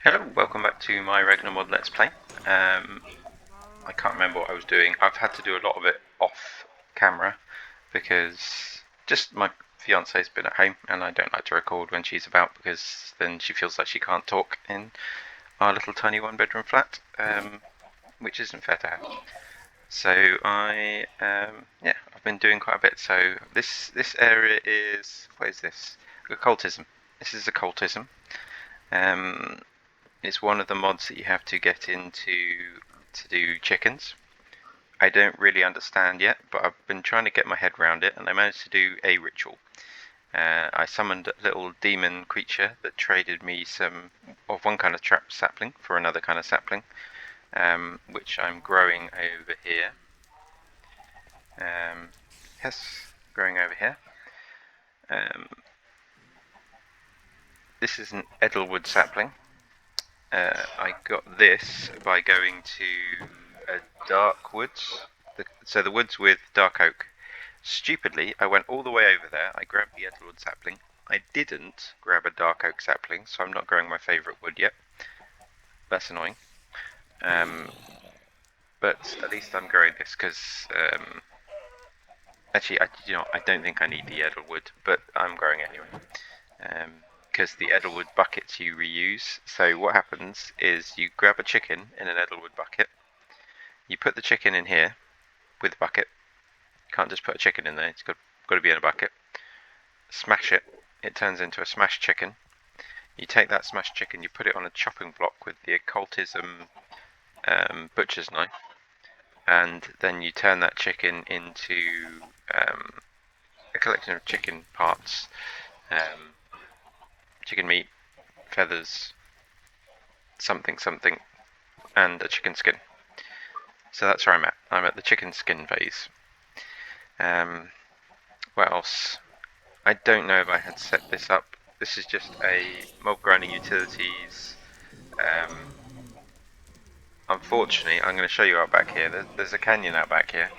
Hello, welcome back to my Ragnamod Let's Play. I can't remember what I was doing. I've had to do a lot of it off camera because just my fiance's been at home and I don't like to record when she's about because then she feels like she can't talk in our little tiny one-bedroom flat, which isn't fair to her. So I've been doing quite a bit. So this area is, what is this? Occultism. This is occultism. Um, It's one of the mods that you have to get into to do chickens. I don't really understand yet, but I've been trying to get my head around it, and I managed to do a ritual. I summoned a little demon creature that traded me some of one kind of trap sapling for another kind of sapling, which I'm growing over here. Yes, growing over here. Um, this is an Edelwood sapling. I got this by going to a dark woods. So the woods with dark oak. Stupidly, I went all the way over there. I grabbed the Edelwood sapling. I didn't grab a dark oak sapling, so I'm not growing my favourite wood yet. That's annoying. Um, but at least I'm growing this because actually, I don't think I need the Edelwood, but I'm growing anyway. Because the Edelwood buckets you reuse. So what happens is you grab a chicken in an Edelwood bucket, you put the chicken in here with the bucket. You can't just put a chicken in there, it's got to be in a bucket. Smash it, it turns into a smashed chicken. You take that smashed chicken, you put it on a chopping block with the occultism butcher's knife, and then you turn that chicken into a collection of chicken parts, um, chicken meat, feathers, something something, and a chicken skin. So that's where I'm at. I'm at the chicken skin phase. What else? I don't know if I had set this up. This is just a mob grinding utilities. Unfortunately, I'm going to show you out back here. There's a canyon out back here,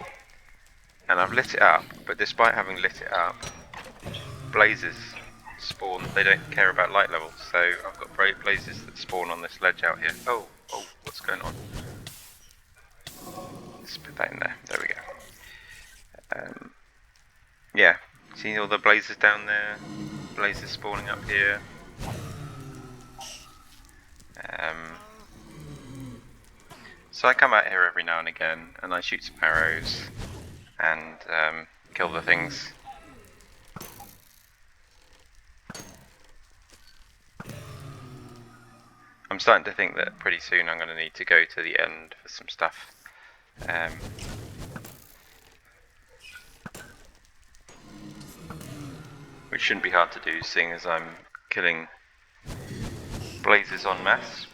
and I've lit it up. But despite having lit it up, blazes spawn. They don't care about light levels, so I've got blazes that spawn on this ledge out here. Oh, what's going on? Let's put that in there. There we go. Yeah, see all the blazes down there? Blazes spawning up here. Um, so I come out here every now and again, and I shoot some arrows and kill the things. I'm starting to think that pretty soon I'm going to need to go to the end for some stuff. Which shouldn't be hard to do, seeing as I'm killing blazes en masse.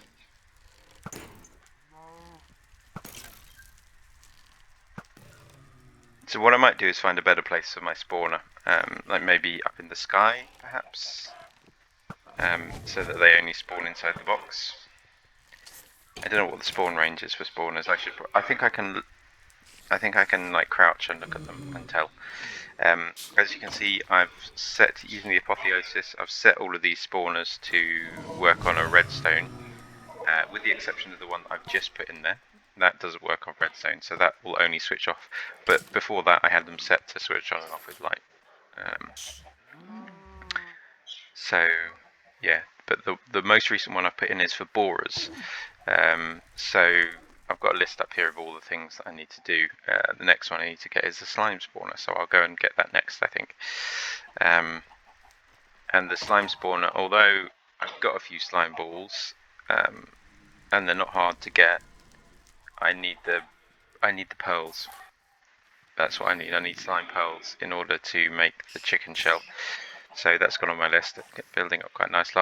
So what I might do is find a better place for my spawner, like maybe up in the sky, perhaps, so that they only spawn inside the box. I don't know what the spawn range is for spawners. I think I can. I think I can like crouch and look at them and tell. As you can see, I've set, using the apotheosis, I've set all of these spawners to work on a redstone, with the exception of the one I've just put in there. That doesn't work on redstone, so that will only switch off. But before that, I had them set to switch on and off with light. So, yeah. But the most recent one I've put in is for borers. So I've got a list up here of all the things that I need to do. The next one I need to get is the slime spawner, so I'll go and get that next, I think. And the slime spawner, although I've got a few slime balls, and they're not hard to get, I need the pearls. That's what I need. I need slime pearls in order to make the chicken shell. So that's gone on my list. Building up quite a nice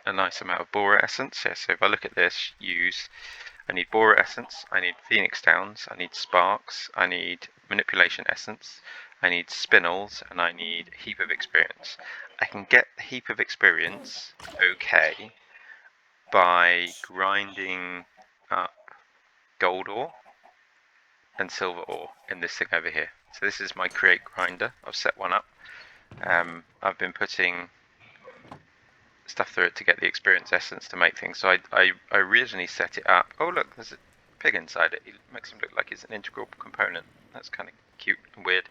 a nice amount of borer essence. Yeah, so if I look at this, I need borer essence, I need phoenix downs, I need sparks, I need manipulation essence, I need spinels, and I need heap of experience. I can get the heap of experience okay by grinding up gold ore and silver ore in this thing over here. So this is my create grinder. I've set one up. I've been putting stuff through it to get the experience essence to make things. So I originally set it up. Oh look, there's a pig inside it. It makes him look like he's an integral component. That's kind of cute and weird.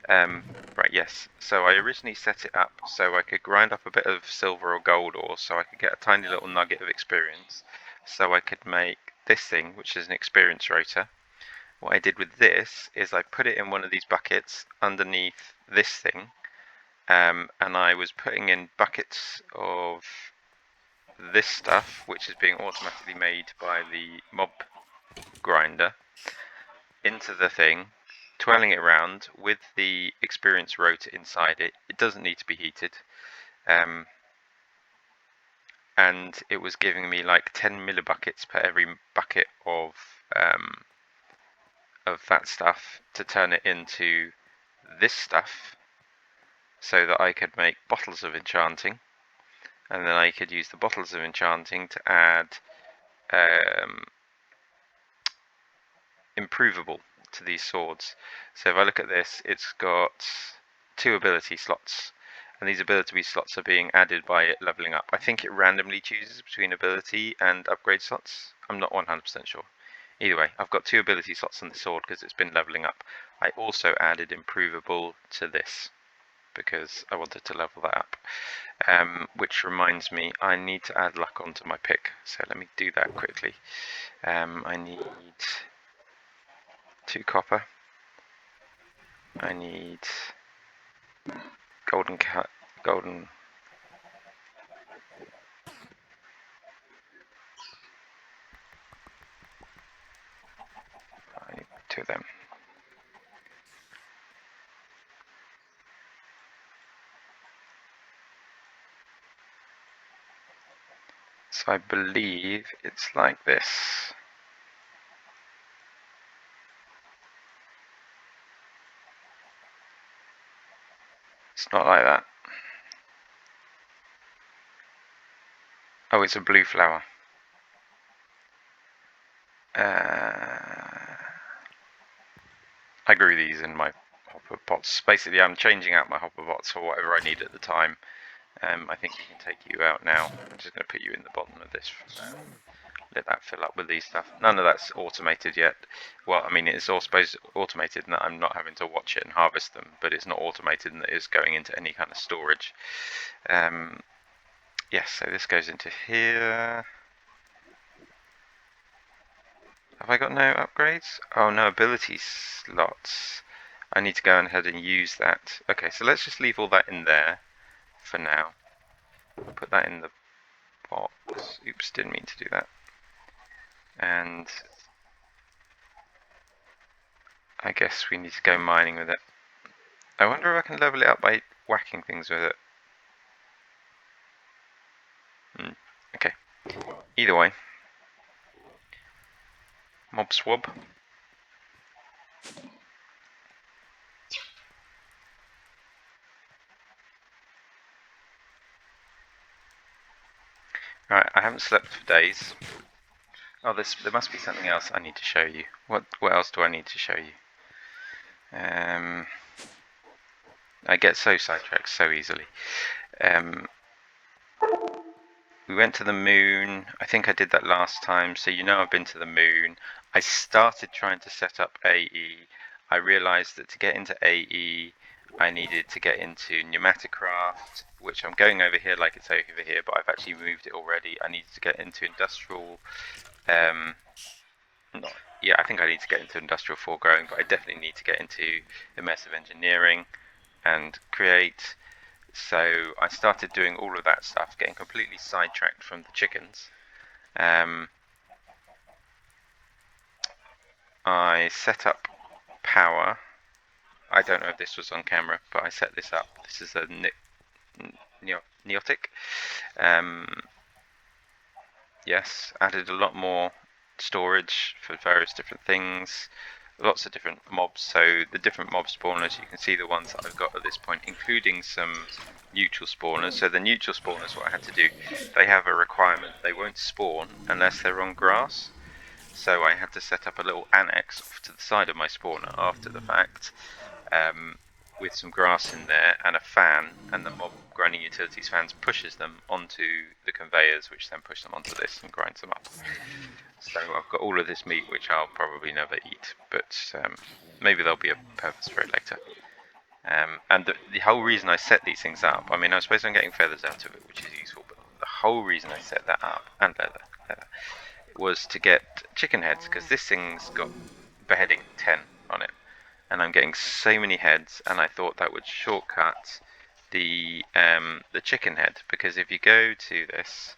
Right, yes. So I originally set it up so I could grind up a bit of silver or gold ore, so I could get a tiny little nugget of experience, so I could make this thing, which is an experience rotor. What I did with this is I put it in one of these buckets underneath this thing, and I was putting in buckets of this stuff, which is being automatically made by the mob grinder, into the thing, twirling it around with the experience rotor inside it. It doesn't need to be heated. And it was giving me like 10 millibuckets per every bucket of that stuff to turn it into this stuff, so that I could make bottles of enchanting, and then I could use the bottles of enchanting to add improvable to these swords. So if I look at this, it's got 2 ability slots, and these ability slots are being added by it leveling up. I think it randomly chooses between ability and upgrade slots. I'm not 100% sure. Either way, I've got 2 ability slots on the sword because it's been leveling up. I also added improvable to this because I wanted to level that up. Which reminds me, I need to add luck onto my pick. So let me do that quickly. I need 2 copper. I need golden. I need 2 of them. So I believe it's like this. It's not like that. Oh, it's a blue flower. I grew these in my hopper pots. Basically, I'm changing out my hopper pots for whatever I need at the time. I think we can take you out now. I'm just going to put you in the bottom of this. Let that fill up with these stuff. None of that's automated yet. Well, I mean, it's all supposed automated and that I'm not having to watch it and harvest them, but it's not automated and that it's going into any kind of storage. Yes, so this goes into here. Have I got no upgrades? Oh, no ability slots. I need to go ahead and use that. Okay, so let's just leave all that in there for now. Put that in the box. Oops, didn't mean to do that. And I guess we need to go mining with it. I wonder if I can level it up by whacking things with it. Okay. Either way. Mob swab. Right, I haven't slept for days. Oh, there must be something else I need to show you. What else do I need to show you? I get so sidetracked so easily. We went to the moon. I think I did that last time, so you know I've been to the moon. I started trying to set up AE. I realized that to get into AE, I needed to get into Pneumaticraft, which I'm going over here like it's over here, but I've actually moved it already. I needed to get into Industrial... yeah, I think I need to get into Industrial Foregrowing, but I definitely need to get into Immersive Engineering and Create. So I started doing all of that stuff, getting completely sidetracked from the chickens. I set up power. I don't know if this was on camera, but I set this up. This is a Neotic. Yes, added a lot more storage for various different things. Lots of different mobs. So the different mob spawners, you can see the ones that I've got at this point, including some neutral spawners. So the neutral spawners, what I had to do, they have a requirement. They won't spawn unless they're on grass. So I had to set up a little annex off to the side of my spawner after the fact, with some grass in there and a fan, and the mob grinding utilities fans pushes them onto the conveyors, which then push them onto this and grinds them up. So I've got all of this meat, which I'll probably never eat, but maybe there'll be a purpose for it later. And the whole reason I set these things up, I mean, I suppose I'm getting feathers out of it, which is useful, but the whole reason I set that up, and leather, was to get chicken heads, because this thing's got beheading 10 on it, and I'm getting so many heads, and I thought that would shortcut the chicken head, because if you go to this,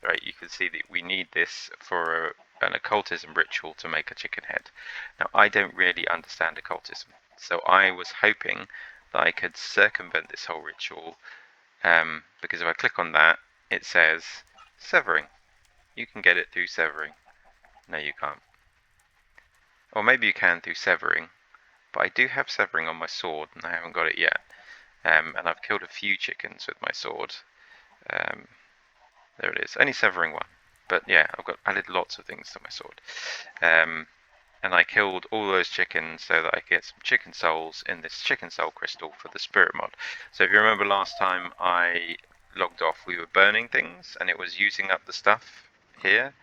right, you can see that we need this for an occultism ritual to make a chicken head. Now, I don't really understand occultism, so I was hoping that I could circumvent this whole ritual, because if I click on that, it says severing. You can get it through severing. No, you can't. Or maybe you can through severing, but I do have severing on my sword, and I haven't got it yet. And I've killed a few chickens with my sword. There it is, only severing one. But yeah, I've got added lots of things to my sword. And I killed all those chickens so that I could get some chicken souls in this chicken soul crystal for the spirit mod. So if you remember last time I logged off, we were burning things, and it was using up the stuff here.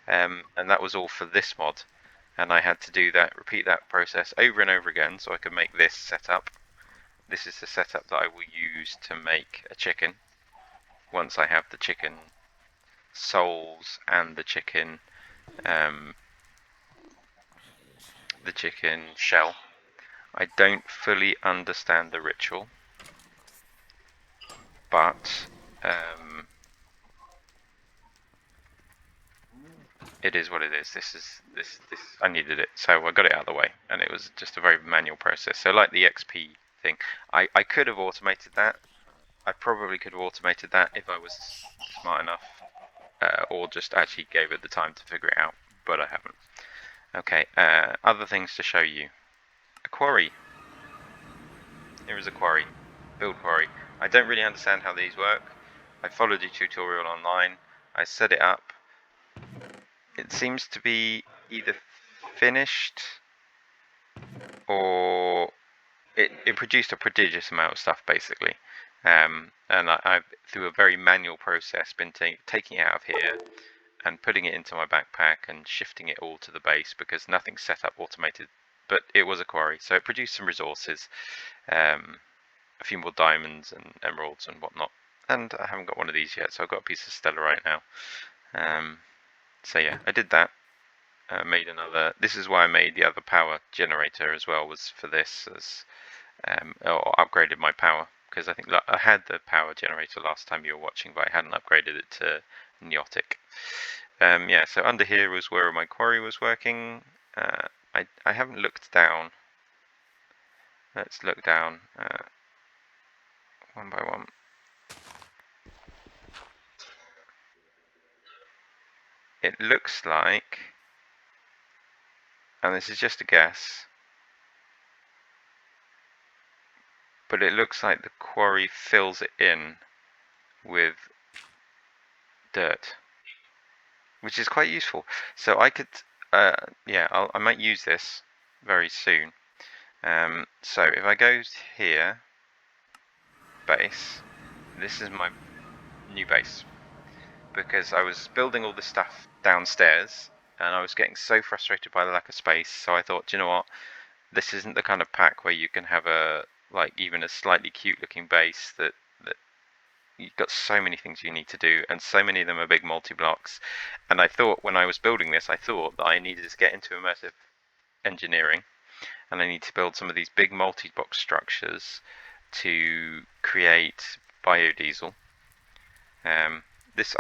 And that was all for this mod. And I had to do that, repeat that process over and over again so I could make this setup. This is the setup that I will use to make a chicken once I have the chicken souls and the chicken shell. I don't fully understand the ritual, but it is what it is. This I needed it, so I got it out of the way, and it was just a very manual process. So like the XP thing, I could have automated that. I probably could have automated that if I was smart enough, or just actually gave it the time to figure it out, but I haven't. Okay, other things to show you. A quarry. Here is a quarry. Build quarry. I don't really understand how these work. I followed a tutorial online. I set it up. It seems to be either finished or it produced a prodigious amount of stuff, basically. And I've, through a very manual process, been taking it out of here and putting it into my backpack and shifting it all to the base, because nothing's set up automated. But it was a quarry, so it produced some resources, a few more diamonds and emeralds and whatnot. And I haven't got one of these yet, so I've got a piece of stellarite now. So yeah, I did that. Made another. This is why I made the other power generator as well, was for this, as or upgraded my power, because I think I had the power generator last time you were watching, but I hadn't upgraded it to Neotic. Yeah, so under here was where my quarry was working. I haven't looked down. Let's look down one by one. It looks like, and this is just a guess, but it looks like the quarry fills it in with dirt, which is quite useful. So I could, yeah, I might use this very soon. So if I go here, base, this is my new base, because I was building all this stuff downstairs and I was getting so frustrated by the lack of space, so I thought, you know what, this isn't the kind of pack where you can have a, like, even a slightly cute looking base that you've got so many things you need to do, and so many of them are big multi-blocks. And I thought, when I was building this, I thought that I needed to get into immersive engineering, and I need to build some of these big multi-block structures to create biodiesel. This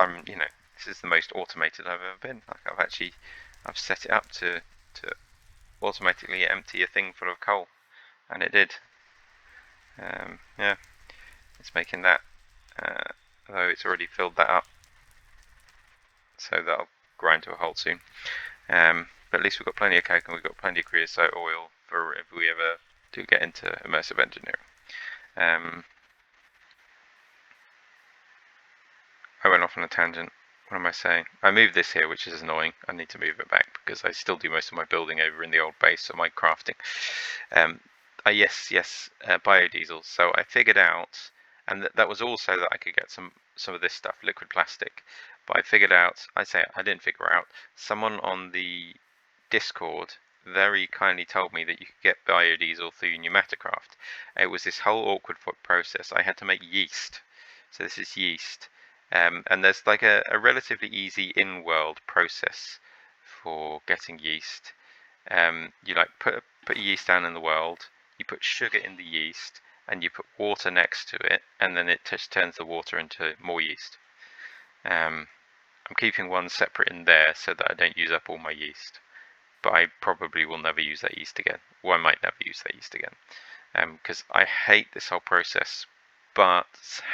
is the most automated I've ever been. Like I've set it up to automatically empty a thing full of coal, and it did. Yeah, it's making that, although it's already filled that up, so that'll grind to a halt soon. But at least we've got plenty of coke, and we've got plenty of creosote oil for if we ever do get into immersive engineering. I went off on a tangent. What am I saying? I moved this here, which is annoying. I need to move it back because I still do most of my building over in the old base, so my crafting. Yes, biodiesel. So I figured out, and that was also that I could get some of this stuff, liquid plastic. But I figured out, I didn't figure out. Someone on the Discord very kindly told me that you could get biodiesel through Pneumaticraft. It was this whole awkward process. I had to make yeast. So this is yeast. And there's like a relatively easy in-world process for getting yeast. You like put yeast down in the world, you put sugar in the yeast, and you put water next to it, and then it just turns the water into more yeast. I'm keeping one separate in there so that I don't use up all my yeast, but I probably will never use that yeast again, or I might never use that yeast again, because I hate this whole process. But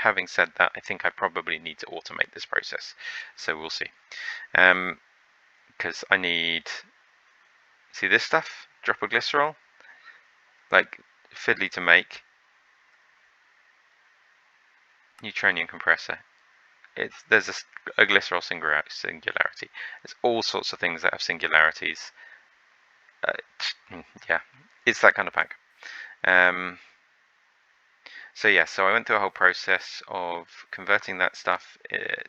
having said that, I think I probably need to automate this process, so we'll see. Because I need, see this stuff, drop of glycerol, like fiddly to make. Neutronium compressor. There's a glycerol singularity. There's all sorts of things that have singularities. Yeah, it's that kind of pack. So yeah, so I went through a whole process of converting that stuff.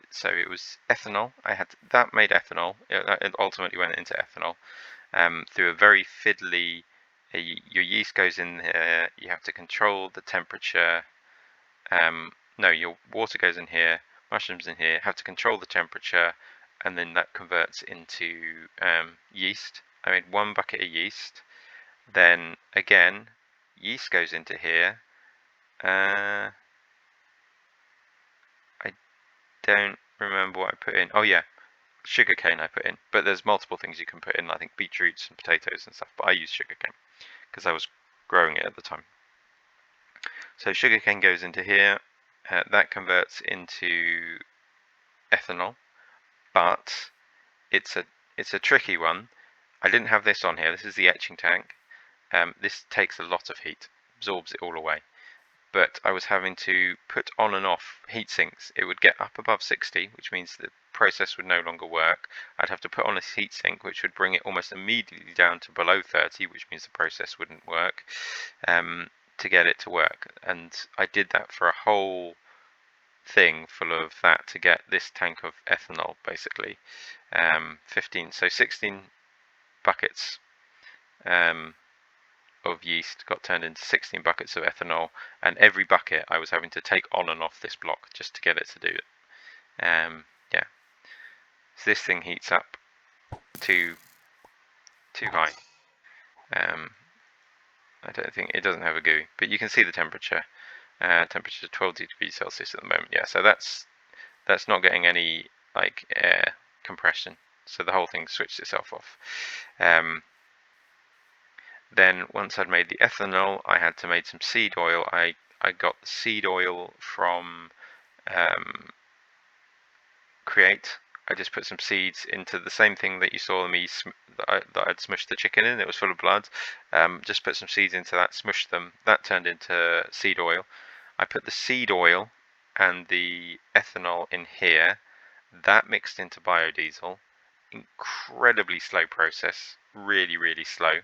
So it was ethanol. That made ethanol. It ultimately went into ethanol through a very fiddly. Your yeast goes in here. You have to control the temperature. No, your water goes in here, mushrooms in here, have to control the temperature, and then that converts into yeast. I made 1 bucket of yeast. Then again, yeast goes into here. I don't remember what I put in. Oh yeah, sugarcane I put in. But there's multiple things you can put in. I think beetroots and potatoes and stuff. But I use sugarcane because I was growing it at the time. So sugarcane goes into here. That converts into ethanol, but it's a tricky one. I didn't have this on here. This is the etching tank. This takes a lot of heat, absorbs it all away. But I was having to put on and off heat sinks. It would get up above 60, which means the process would no longer work. I'd have to put on a heat sink, which would bring it almost immediately down to below 30, which means the process wouldn't work, to get it to work. And I did that for a whole thing full of that to get this tank of ethanol, basically. 16 buckets of yeast got turned into 16 buckets of ethanol, and every bucket I was having to take on and off this block just to get it to do it. Yeah, so this thing heats up too high. I don't think it doesn't have a GUI, but you can see the temperature. Temperature is 12 degrees Celsius at the moment. Yeah, so that's not getting any like air compression, so the whole thing switched itself off. Then once I'd made the ethanol, I had to make some seed oil. I got the seed oil from Create. I just put some seeds into the same thing that you saw me that I'd smushed the chicken in. It was full of blood. Just put some seeds into that, smushed them. That turned into seed oil. I put the seed oil and the ethanol in here. That mixed into biodiesel. Incredibly slow process. Really, really slow.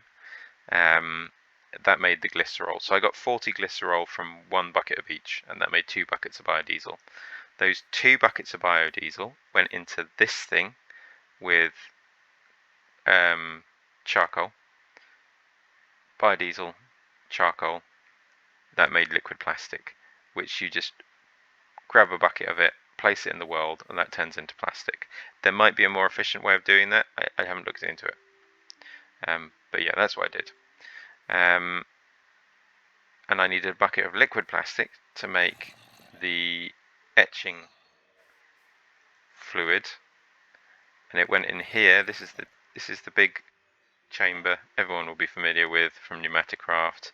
That made the glycerol. So I got 40 glycerol from 1 bucket of each, and that made 2 buckets of biodiesel. Those 2 buckets of biodiesel went into this thing with charcoal. Biodiesel, charcoal. That made liquid plastic, which you just grab a bucket of it, place it in the world, and that turns into plastic. There might be a more efficient way of doing that. I haven't looked into it. But yeah, that's what I did. And I needed a bucket of liquid plastic to make the etching fluid, and it went in here. This is the big chamber everyone will be familiar with from Pneumaticraft.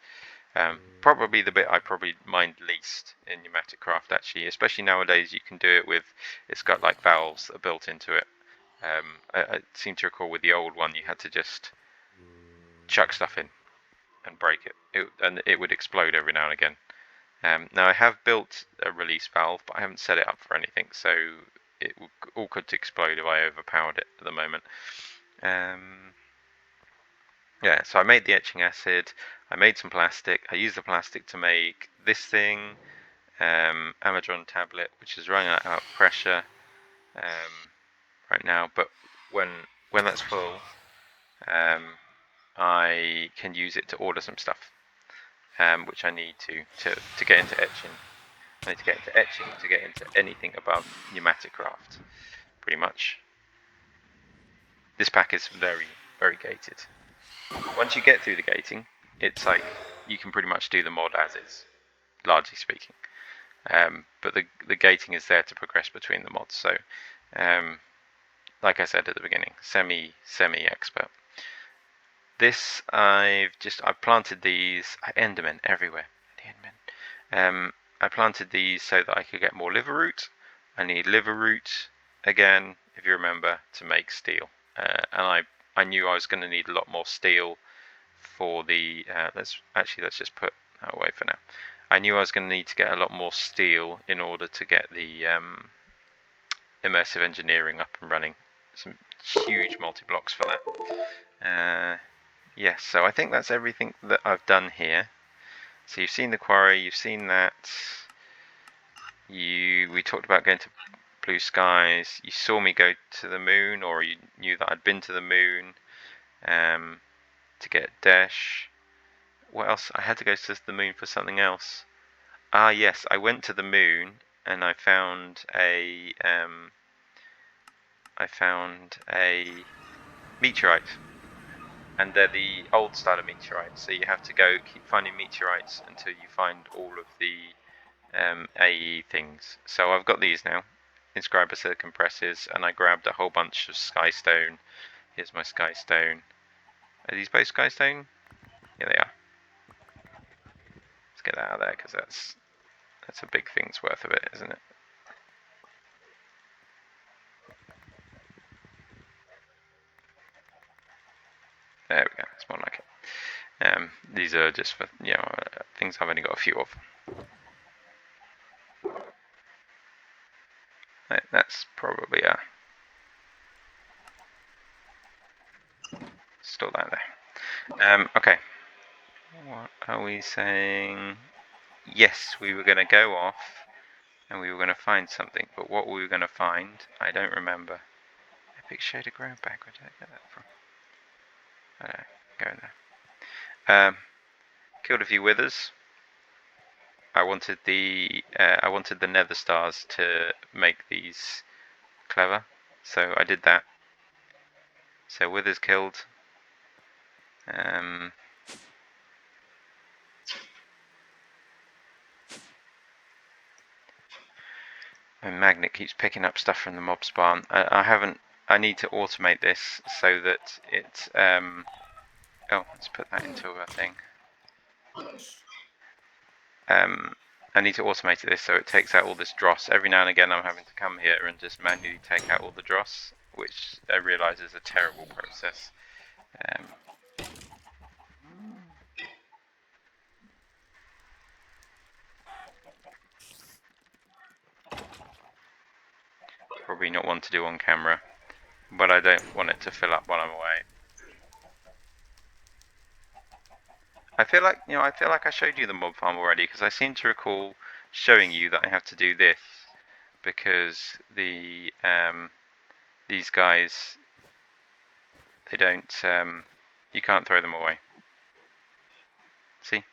Probably the bit I probably mind least in Pneumaticraft, actually, especially nowadays. You can do it with, it's got like valves that are built into it. I seem to recall with the old one you had to just chuck stuff in and break it, and it would explode every now and again. Now I have built a release valve, but I haven't set it up for anything, so it all could explode if I overpowered it at the moment. Yeah, so I made the etching acid, I made some plastic, I used the plastic to make this thing, Amadron tablet, which is running out of pressure right now, but when that's full, I can use it to order some stuff, which I need to get into etching. I need to get into etching to get into anything above pneumatic craft, pretty much. This pack is very, very gated. Once you get through the gating, it's like you can pretty much do the mod as is, largely speaking. But the gating is there to progress between the mods. So, like I said at the beginning, semi expert. This I've planted these Endermen everywhere. The Endermen. I planted these so that I could get more liver root. I need liver root again, if you remember, to make steel. And I knew I was going to need a lot more steel for the. Let's just put that away for now. I knew I was going to need to get a lot more steel in order to get the immersive engineering up and running. Some huge multi-blocks for that. Yes, so I think that's everything that I've done here. So you've seen the quarry, you've seen that. We talked about going to blue skies. You saw me go to the moon, or you knew that I'd been to the moon to get Dash. What else? I had to go to the moon for something else. Ah, yes, I went to the moon and I found a meteorite, and they're the old style of meteorites. So you have to go keep finding meteorites until you find all of the AE things. So I've got these now, inscriber silicon presses, and I grabbed a whole bunch of skystone. Here's my skystone. Are these both skystone? Yeah, they are. Let's get that out of there because that's a big thing's worth of it, isn't it? There we go. It's more like it. These are just for things I've only got a few of. That's probably still down there. Okay. What are we saying? Yes, we were going to go off and we were going to find something, but what we were going to find, I don't remember. Epic shade of ground back. Where did I get that from? I don't know. Go in there. Killed a few withers. I wanted the nether stars to make these clever, so I did that. So withers killed. My magnet keeps picking up stuff from the mob spawn. I need to automate this so that it. Oh, let's put that into a thing. I need to automate this so it takes out all this dross. Every now and again I'm having to come here and just manually take out all the dross, which I realise is a terrible process. Probably not one to do on camera, but I don't want it to fill up while I'm away. I feel like I showed you the mob farm already, because I seem to recall showing you that I have to do this because the these guys, they don't you can't throw them away. See?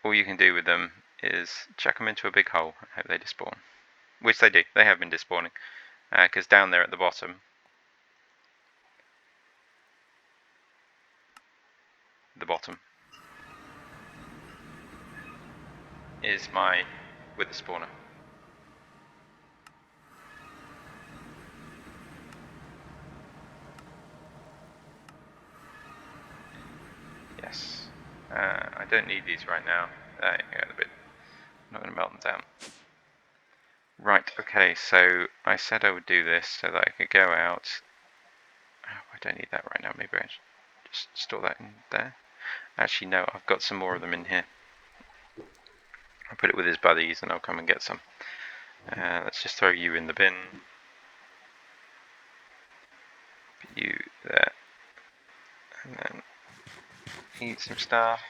All you can do with them is chuck them into a big hole and hope they despawn. Which they do. They have been despawning. Because down there at the bottom, is my wither spawner. Yes. I don't need these right now. I'm not going to melt them down. Right, okay, so I said I would do this so that I could go out. Oh, I don't need that right now. Maybe I should just store that in there. Actually, no, I've got some more of them in here. I'll put it with his buddies and I'll come and get some. Let's just throw you in the bin. Put you there. and then eat some stuff.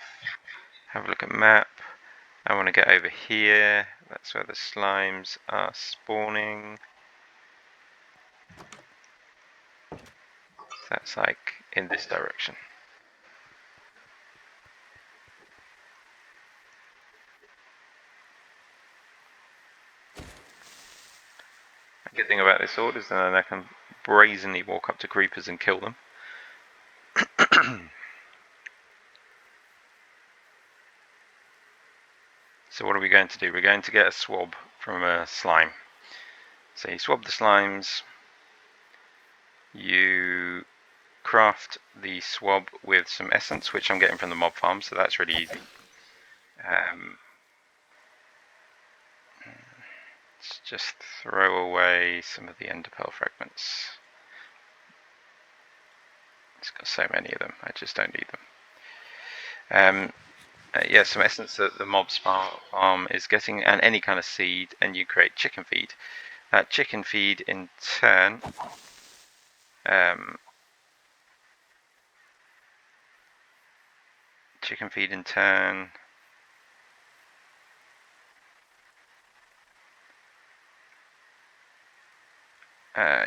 Have a look at map. I want to get over here. That's where the slimes are spawning. That's like in this direction. The good thing about this sword is that I can brazenly walk up to creepers and kill them. So what are we going to do? We're going to get a swab from a slime. So you swab the slimes, you craft the swab with some essence, which I'm getting from the mob farm, so that's really easy. Let's just throw away some of the enderpearl fragments. It's got so many of them, I just don't need them. Yeah, some essence that the mob farm is getting, and any kind of seed, and you create chicken feed. That chicken feed in turn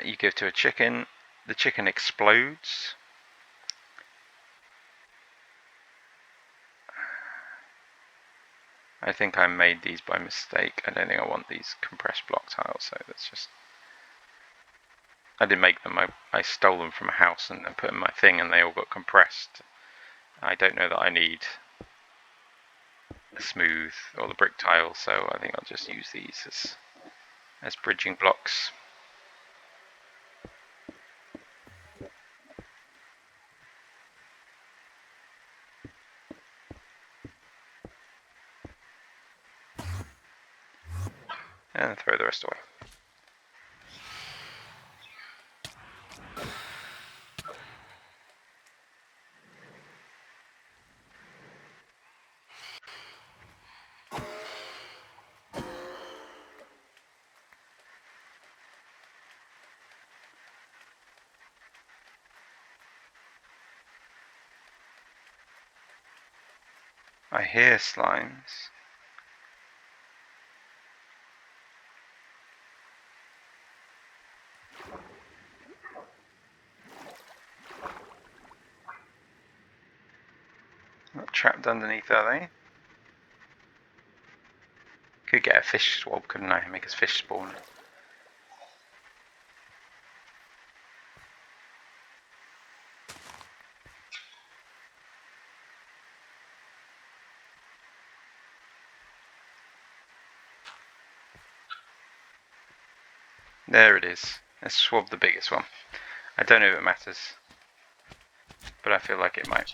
you give to a chicken. The chicken explodes. I think I made these by mistake. I don't think I want these compressed block tiles, so that's just... I didn't make them, I stole them from a house and then put in my thing and they all got compressed. I don't know that I need the smooth or the brick tile, so I think I'll just use these as bridging blocks. And throw the rest away. I hear slimes. Not trapped underneath, are they? Could get a fish swab, couldn't I? Make us fish spawn. There it is. Let's swab the biggest one. I don't know if it matters, but I feel like it might.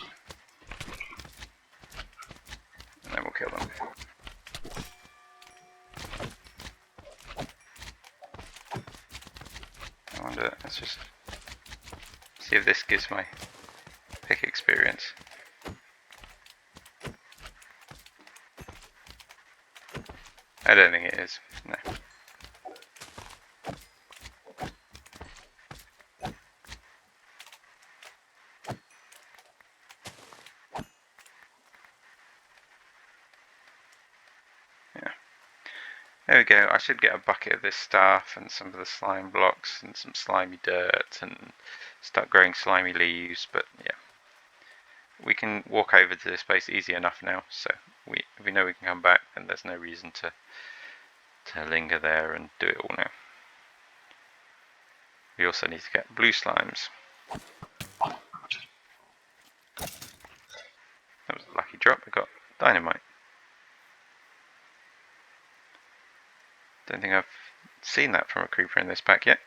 And then we'll kill them. I wonder, let's just see if this gives my pick experience. I don't think it is, no. There we go, I should get a bucket of this stuff and some of the slime blocks and some slimy dirt and start growing slimy leaves, but yeah. We can walk over to this place easy enough now, so if we know we can come back, then there's no reason to linger there and do it all now. We also need to get blue slimes. That was a lucky drop, I got dynamite. Don't think I've seen that from a creeper in this pack yet.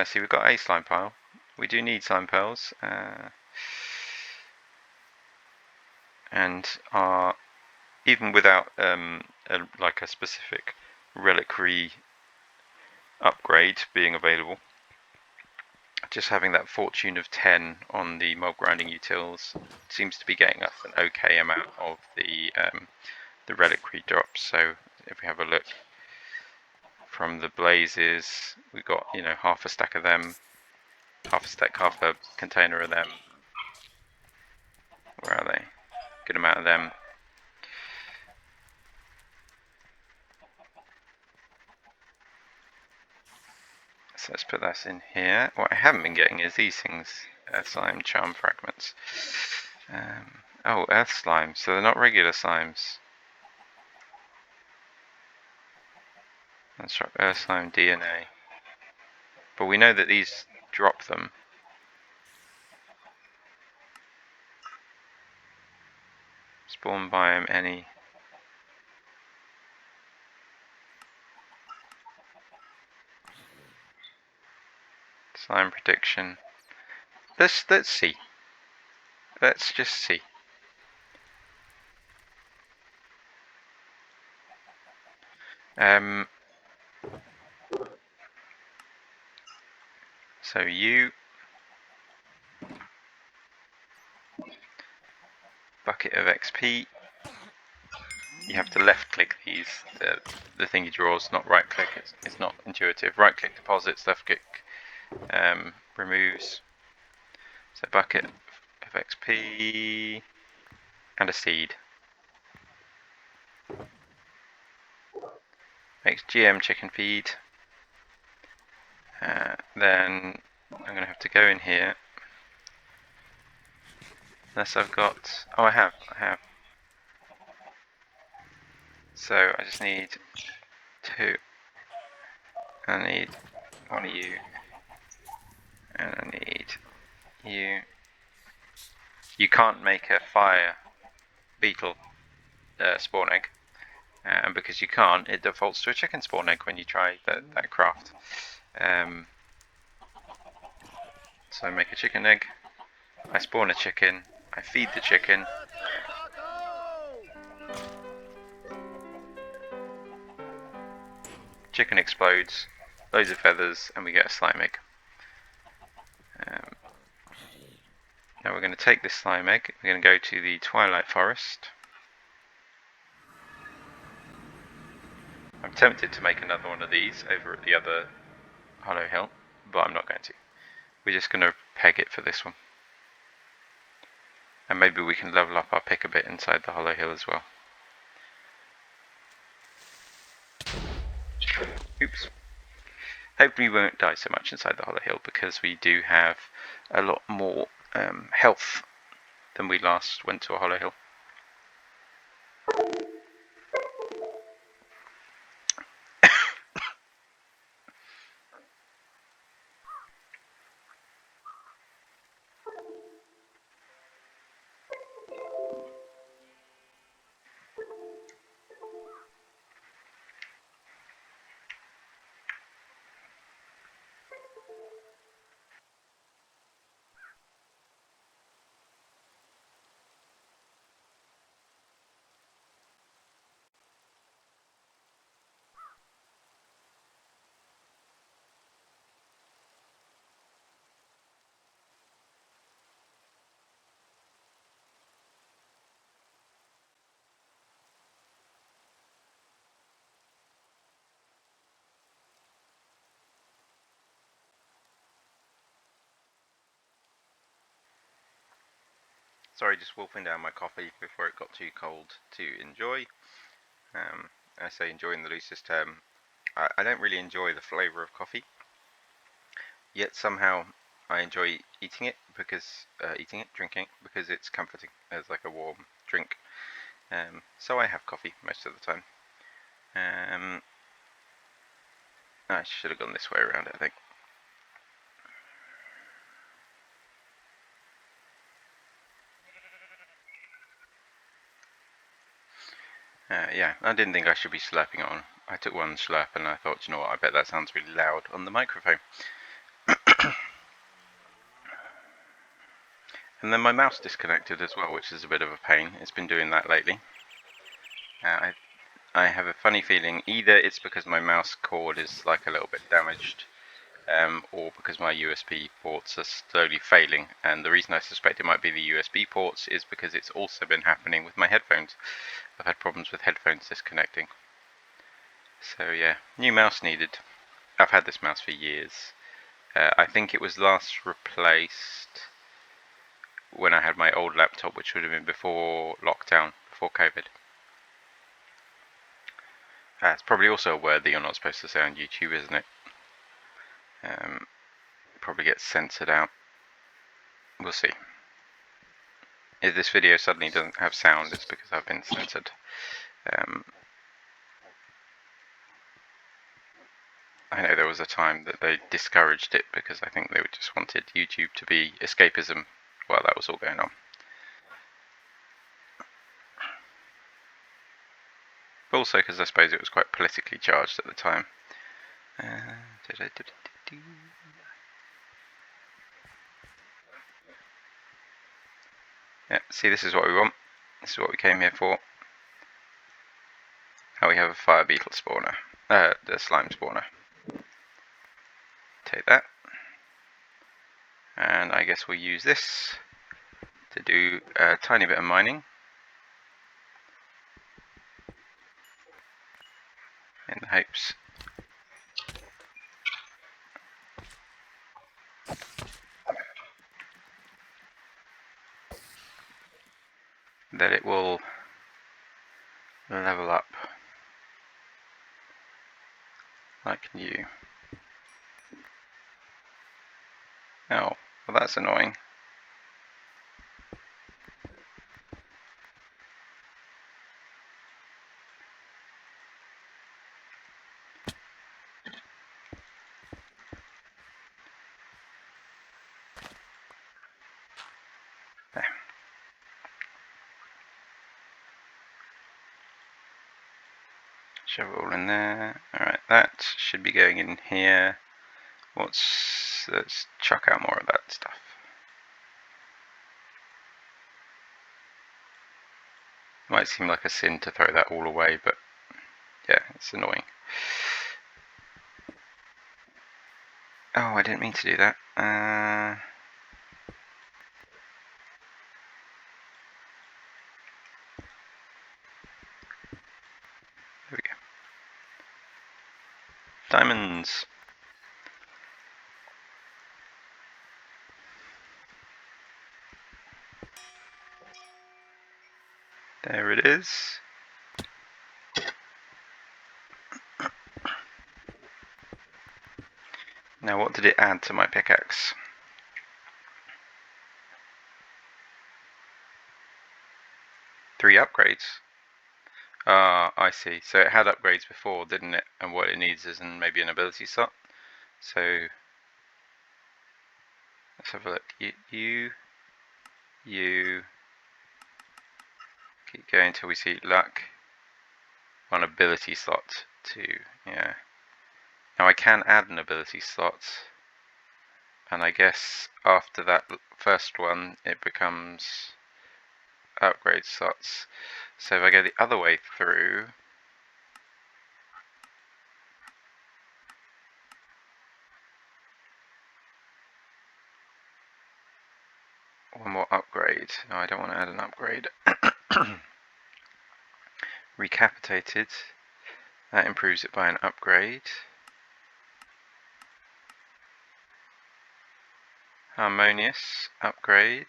See, we've got a slime pile. We do need slime pearls. And are, even without like a specific reliquary upgrade being available, just having that fortune of 10 on the mob grinding utils seems to be getting us an okay amount of the reliquary drops. So if we have a look from the blazes, we got half a stack of them. half a stack, half a container of them. Where are they? Good amount of them. So let's put that in here. What I haven't been getting is these things, slime charm fragments. Oh, earth slimes, so they're not regular slimes. Let's try earth slime DNA. But we know that these drop them. Spawn biome any. Slime prediction. Let's see. Let's just see. So you bucket of XP. You have to left click these. The thing you draw is not right click. It's not intuitive. Right click deposits. Left click removes. So bucket of XP and a seed. Makes GM chicken feed. Then I'm going to have to go in here. Unless I've got... Oh, I have. So I just need 2. I need 1 of you. And I need you. You can't make a fire beetle spawn egg. And because you can't, it defaults to a chicken spawn egg when you try that craft. So I make a chicken egg. I spawn a chicken. I feed the chicken. Chicken explodes, loads of feathers, and we get a slime egg. Now we're going to take this slime egg, we're going to go to the Twilight Forest. I'm tempted to make another one of these over at the other Hollow Hill, but I'm not going to. We're just going to peg it for this one. And maybe we can level up our pick a bit inside the Hollow Hill as well. Oops. Hopefully we won't die so much inside the Hollow Hill because we do have a lot more health than we last went to a Hollow Hill. Sorry, just wolfing down my coffee before it got too cold to enjoy. I say enjoy in the loosest term. I don't really enjoy the flavour of coffee, yet somehow I enjoy eating it, drinking it, because it's comforting as like a warm drink. So I have coffee most of the time. I should have gone this way around, I think. Yeah, I didn't think I should be slurping on. I took one slurp and I thought, you know what, I bet that sounds really loud on the microphone. And then my mouse disconnected as well, which is a bit of a pain. It's been doing that lately. I have a funny feeling either it's because my mouse cord is like a little bit damaged, or because my USB ports are slowly failing. And the reason I suspect it might be the USB ports is because it's also been happening with my headphones. I've had problems with headphones disconnecting. So yeah, new mouse needed. I've had this mouse for years. I think it was last replaced when I had my old laptop, which would have been before lockdown, before COVID. It's probably also a word that you're not supposed to say on YouTube, isn't it? Probably gets censored out. We'll see. If this video suddenly doesn't have sound, it's because I've been censored. I know there was a time that they discouraged it because I think they just wanted YouTube to be escapism while that was all going on. But also because I suppose it was quite politically charged at the time. Yeah, see, this is what we want. This is what we came here for. Now we have a fire beetle spawner. The slime spawner. Take that. And I guess we'll use this to do a tiny bit of mining. In the hopes that it will level up like new. Oh, well that's annoying. There. Shove it all in there. Alright, that should be going in here. Let's chuck out more of that stuff. Might seem like a sin to throw that all away, but yeah, it's annoying. Oh, I didn't mean to do that. There we go. Diamonds. There it is. Now what did it add to my pickaxe? 3 upgrades. Ah, I see. So it had upgrades before, didn't it? And what it needs is maybe an ability slot. So let's have a look. You. Keep going until we see luck. One ability slot 2. Yeah. Now I can add an ability slot, and I guess after that first one it becomes upgrade slots. So if I go the other way through, one more upgrade. No, I don't want to add an upgrade. Recapitated. That improves it by an upgrade. Harmonious. Upgrade.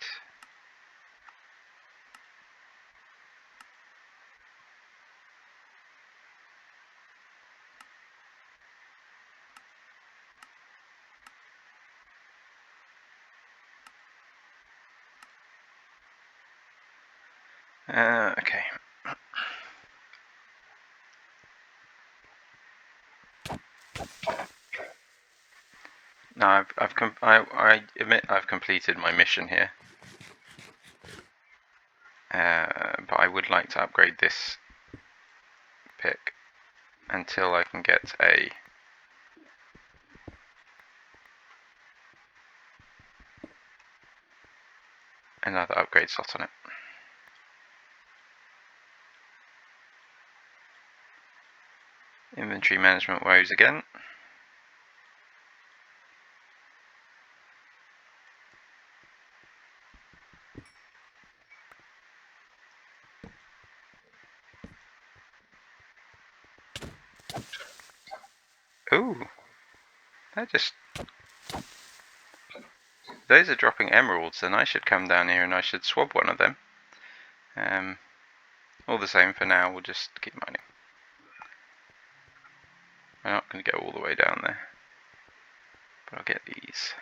Okay. Now I admit I've completed my mission here, but I would like to upgrade this pick until I can get another upgrade slot on it. Inventory management woes again. Ooh, that just those are dropping emeralds, and I should come down here and I should swab one of them. All the same, for now, we'll just keep mining. I'm not going to go all the way down there, but I'll get these.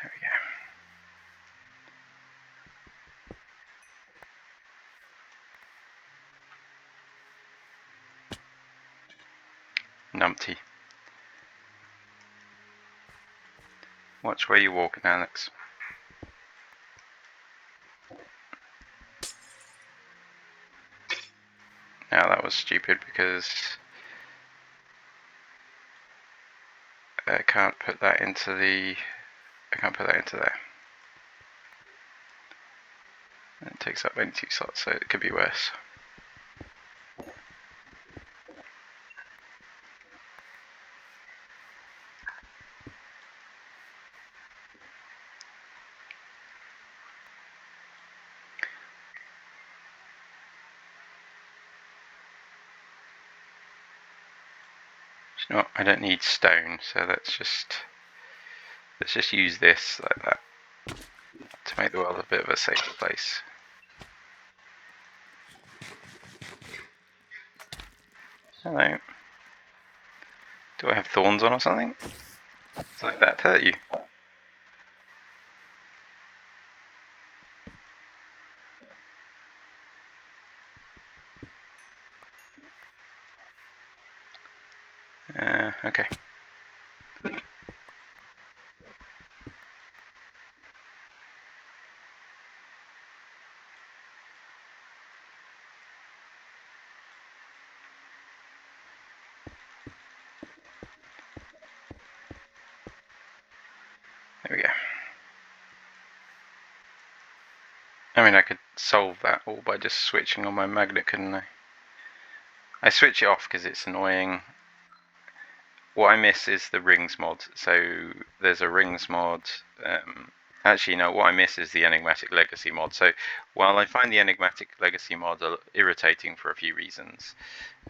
There we go. Numpty. Watch where you're walking, Alex. Now that was stupid because I can't put that into the. I can't put that into there. It takes up 22 slots, so it could be worse. You know what? I don't need stone, so let's just use this like that to make the world a bit of a safer place. Hello. Do I have thorns on or something? It's like that hurt you. Okay. There we go. I mean, I could solve that all by just switching on my magnet, couldn't I? I switch it off because it's annoying. What I miss is the rings mod. So there's a rings mod. Actually, no, what I miss is the Enigmatic Legacy mod. So while I find the Enigmatic Legacy mod irritating for a few reasons,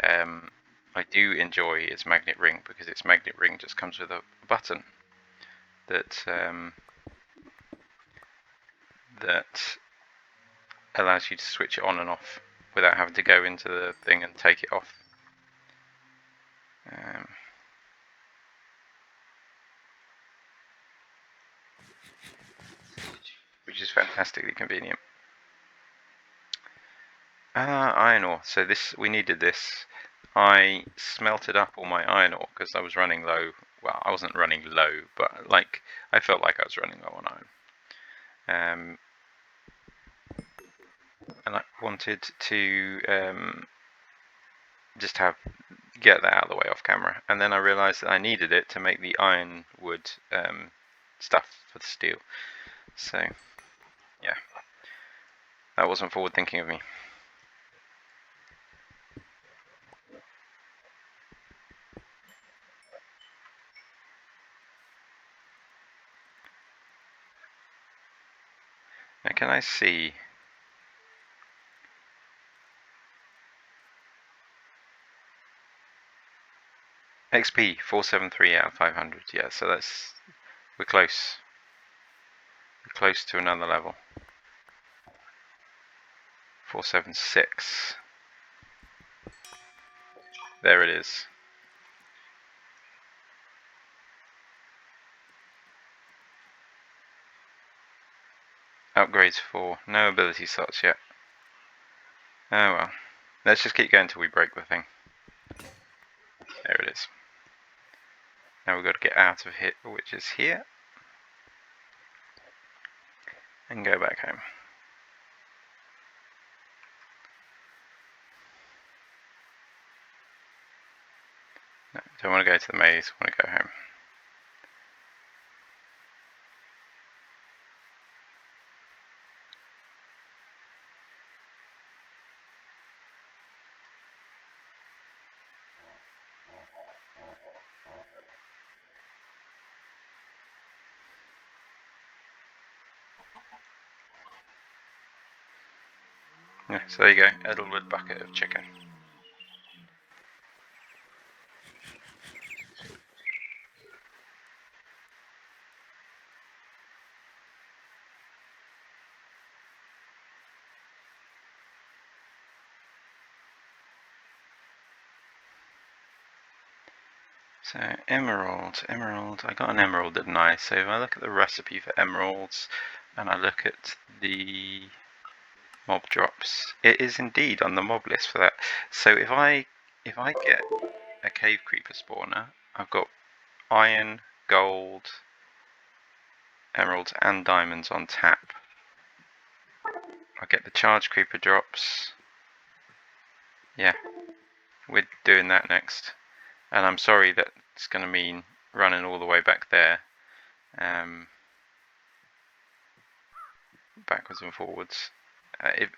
I do enjoy its magnet ring because its magnet ring just comes with a button that that allows you to switch it on and off without having to go into the thing and take it off. Which is fantastically convenient. Iron ore. So we needed this. I smelted up all my iron ore because I was running low. Well, I wasn't running low, but like I felt like I was running low on iron. And I wanted to just get that out of the way off camera. And then I realised that I needed it to make the ironwood stuff for the steel. So yeah, that wasn't forward thinking of me. Now can I see? XP 473 out of 500. Yeah, so we're close. We're close to another level. 476. There it is. Upgrades 4. No ability slots yet. Oh well. Let's just keep going until we break the thing. There it is. Now we've got to get out of here, which is here. And go back home. Don't want to go to the maze, I want to go home. Yeah, so there you go, Edelwood bucket of chicken. So emerald, I got an emerald, didn't I? So if I look at the recipe for emeralds and I look at the mob drops, it is indeed on the mob list for that. So if I get a cave creeper spawner, I've got iron, gold, emeralds and diamonds on tap. I get the charge creeper drops. Yeah, we're doing that next. And I'm sorry that it's going to mean running all the way back there. Backwards and forwards.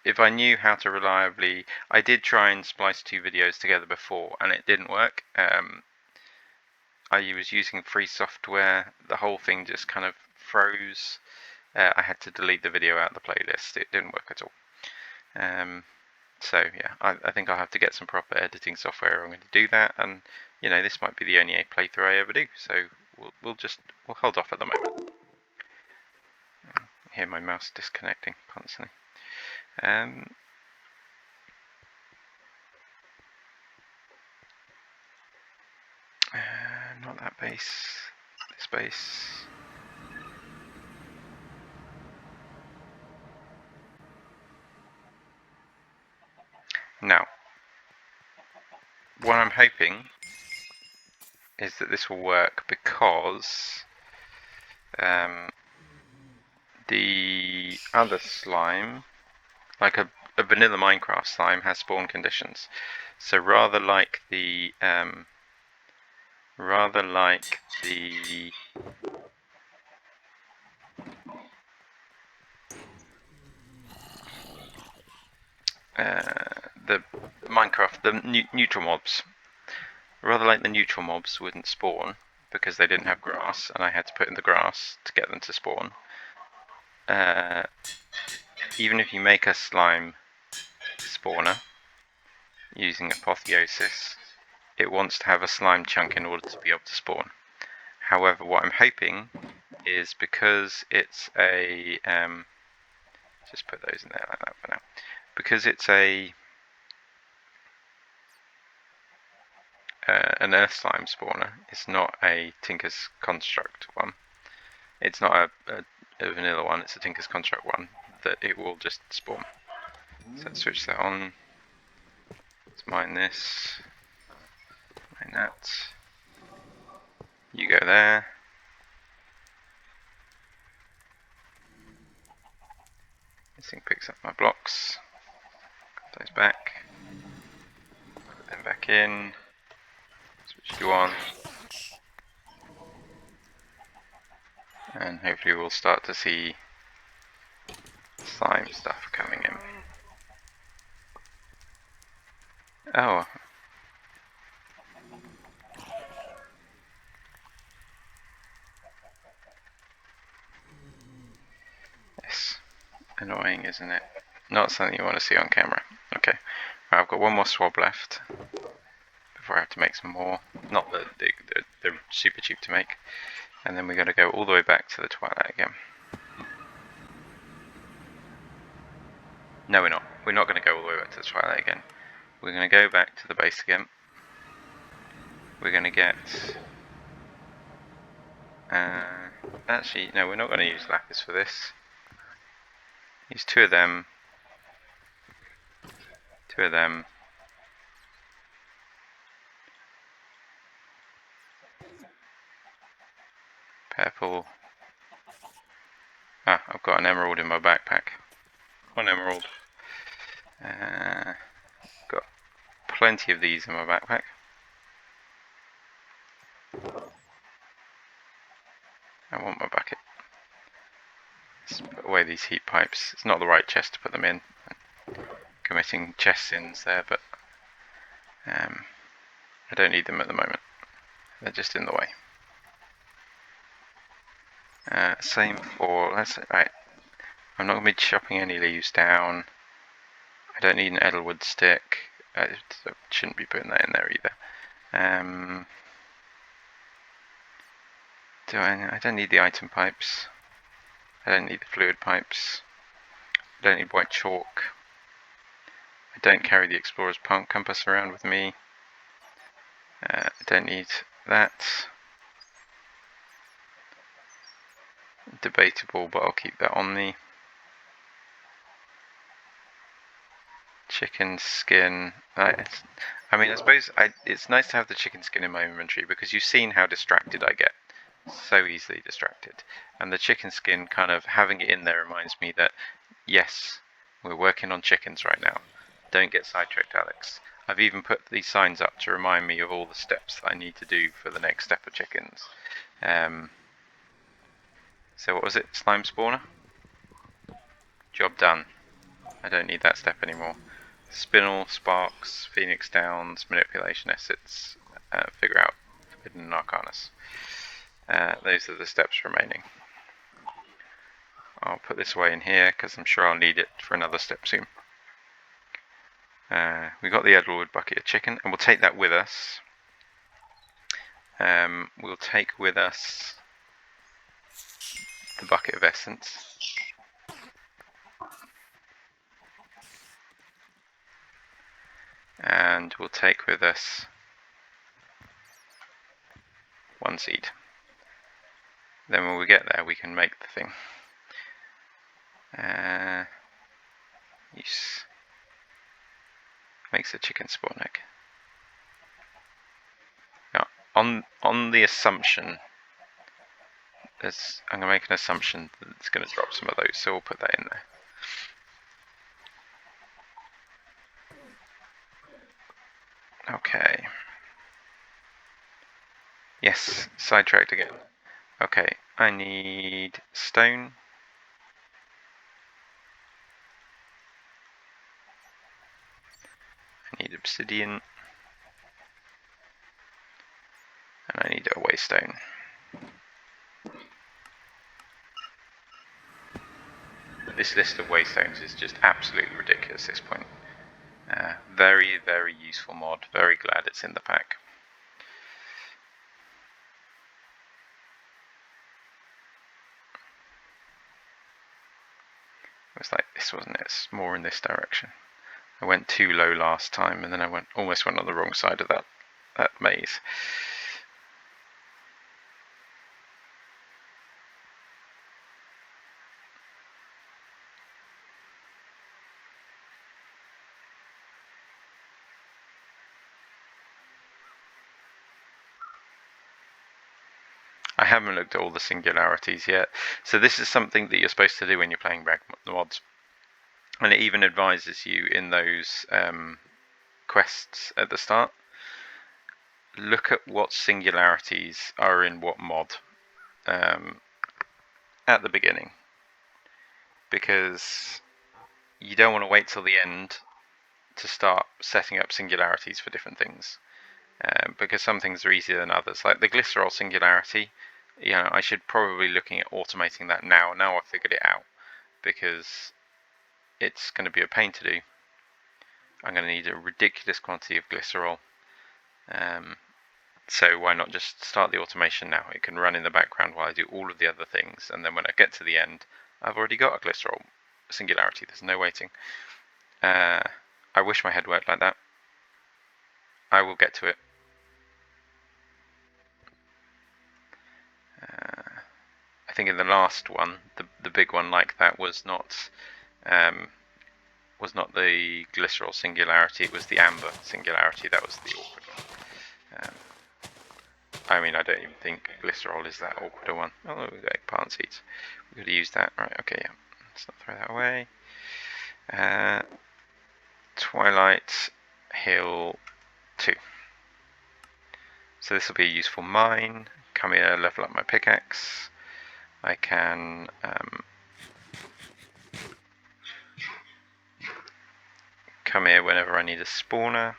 If I knew how to reliably, I did try and splice two videos together before and it didn't work. I was using free software, the whole thing just kind of froze. I had to delete the video out of the playlist, it didn't work at all. So yeah, I think I'll have to get some proper editing software. I'm going to do that, and you know, this might be the only playthrough I ever do, so we'll hold off at the moment. I hear my mouse disconnecting constantly. Not that base. This base. Now, what I'm hoping is that this will work because the other slime, like a vanilla Minecraft slime, has spawn conditions. So rather like the the Minecraft, the neutral mobs. Rather like the neutral mobs wouldn't spawn because they didn't have grass, and I had to put in the grass to get them to spawn. Even if you make a slime spawner using apotheosis, it wants to have a slime chunk in order to be able to spawn. However, what I'm hoping is because it's a just put those in there like that for now. Because it's a an earth slime spawner, it's not a Tinker's Construct one. It's not a vanilla one, it's a Tinker's Construct one, that it will just spawn. So let's switch that on. Let's mine this. Mine that. You go there. This thing picks up my blocks. Put those back. Put them back in. Switch you on. And hopefully we'll start to see slime stuff coming in. Oh. Yes. Annoying, isn't it? Not something you want to see on camera. Okay. Right, I've got one more swab left before I have to make some more. Not that they're super cheap to make. And then we're going to go all the way back to the Twilight again. No, we're not. We're not going to go all the way back to the Twilight again. We're going to go back to the base again. We're going to get... actually, no, we're not going to use lapis for this. Use two of them. Two of them. Purple. Ah, I've got an emerald in my backpack. One emerald. Got plenty of these in my backpack. Let's put away these heat pipes. It's not the right chest to put them in. Committing chest sins there, but I don't need them at the moment. They're just in the way. Same for, right. I'm not going to be chopping any leaves down. I don't need an edelwood stick. I shouldn't be putting that in there either. I don't need the item pipes. I don't need the fluid pipes. I don't need white chalk. I don't carry the explorer's compass around with me. I don't need that. Debatable, but I'll keep that on the chicken skin. I mean, I suppose it's nice to have the chicken skin in my inventory because you've seen how distracted I get. So easily distracted. And the chicken skin, kind of having it in there, reminds me that, yes, we're working on chickens right now. Don't get sidetracked, Alex. I've even put these signs up to remind me of all the steps that I need to do for the next step of chickens. So what was it? Slime spawner? Job done. I don't need that step anymore. Spinel, sparks, phoenix downs, manipulation assets, figure out forbidden arcanus. Those are the steps remaining. I'll put this away in here because I'm sure I'll need it for another step soon. We got the Edelwood bucket of chicken, and we'll take that with us. We'll take with us the bucket of essence. And we'll take with us one seed. Then when we get there, we can make the thing. Use. Makes a chicken spawn egg. Now, on the assumption, I'm going to make an assumption that it's going to drop some of those, so we'll put that in there. Okay. Yes, sidetracked again. Okay, I need stone. I need obsidian. And I need a waystone. This list of waystones is just absolutely ridiculous at this point. Very, very useful mod. Very glad it's in the pack. It was like this, wasn't it? It's more in this direction. I went too low last time, and then I almost went on the wrong side of that maze. I haven't looked at all the singularities yet. So this is something that you're supposed to do when you're playing Ragnamod, and it even advises you in those quests at the start. Look at what singularities are in what mod at the beginning, because you don't want to wait till the end to start setting up singularities for different things, because some things are easier than others. Like the glycerol singularity, I should probably be looking at automating that now. Now I've figured it out, because it's going to be a pain to do. I'm going to need a ridiculous quantity of glycerol. So why not just start the automation now? It can run in the background while I do all of the other things, and then when I get to the end, I've already got a glycerol singularity. There's no waiting. I wish my head worked like that. I will get to it. I think in the last one, the big one like that was not the glycerol singularity. It was the amber singularity. That was the awkward one. I mean, I don't even think glycerol is that awkward a one. Oh, we've got eggplant seeds. We've got to use that. Right, okay, yeah. Let's not throw that away. Twilight Hill 2. So this will be a useful mine. Come here, level up my pickaxe. I can come here whenever I need a spawner.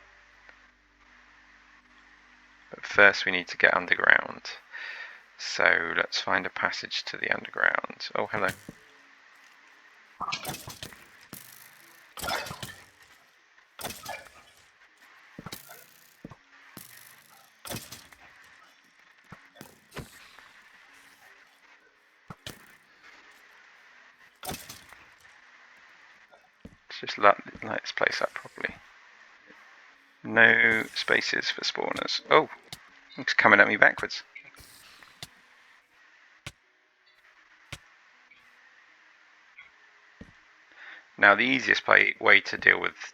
But first we need to get underground. So let's find a passage to the underground. Oh, hello. Let's just light this place up properly. No spaces for spawners. Oh, it's coming at me backwards. Now the easiest way to deal with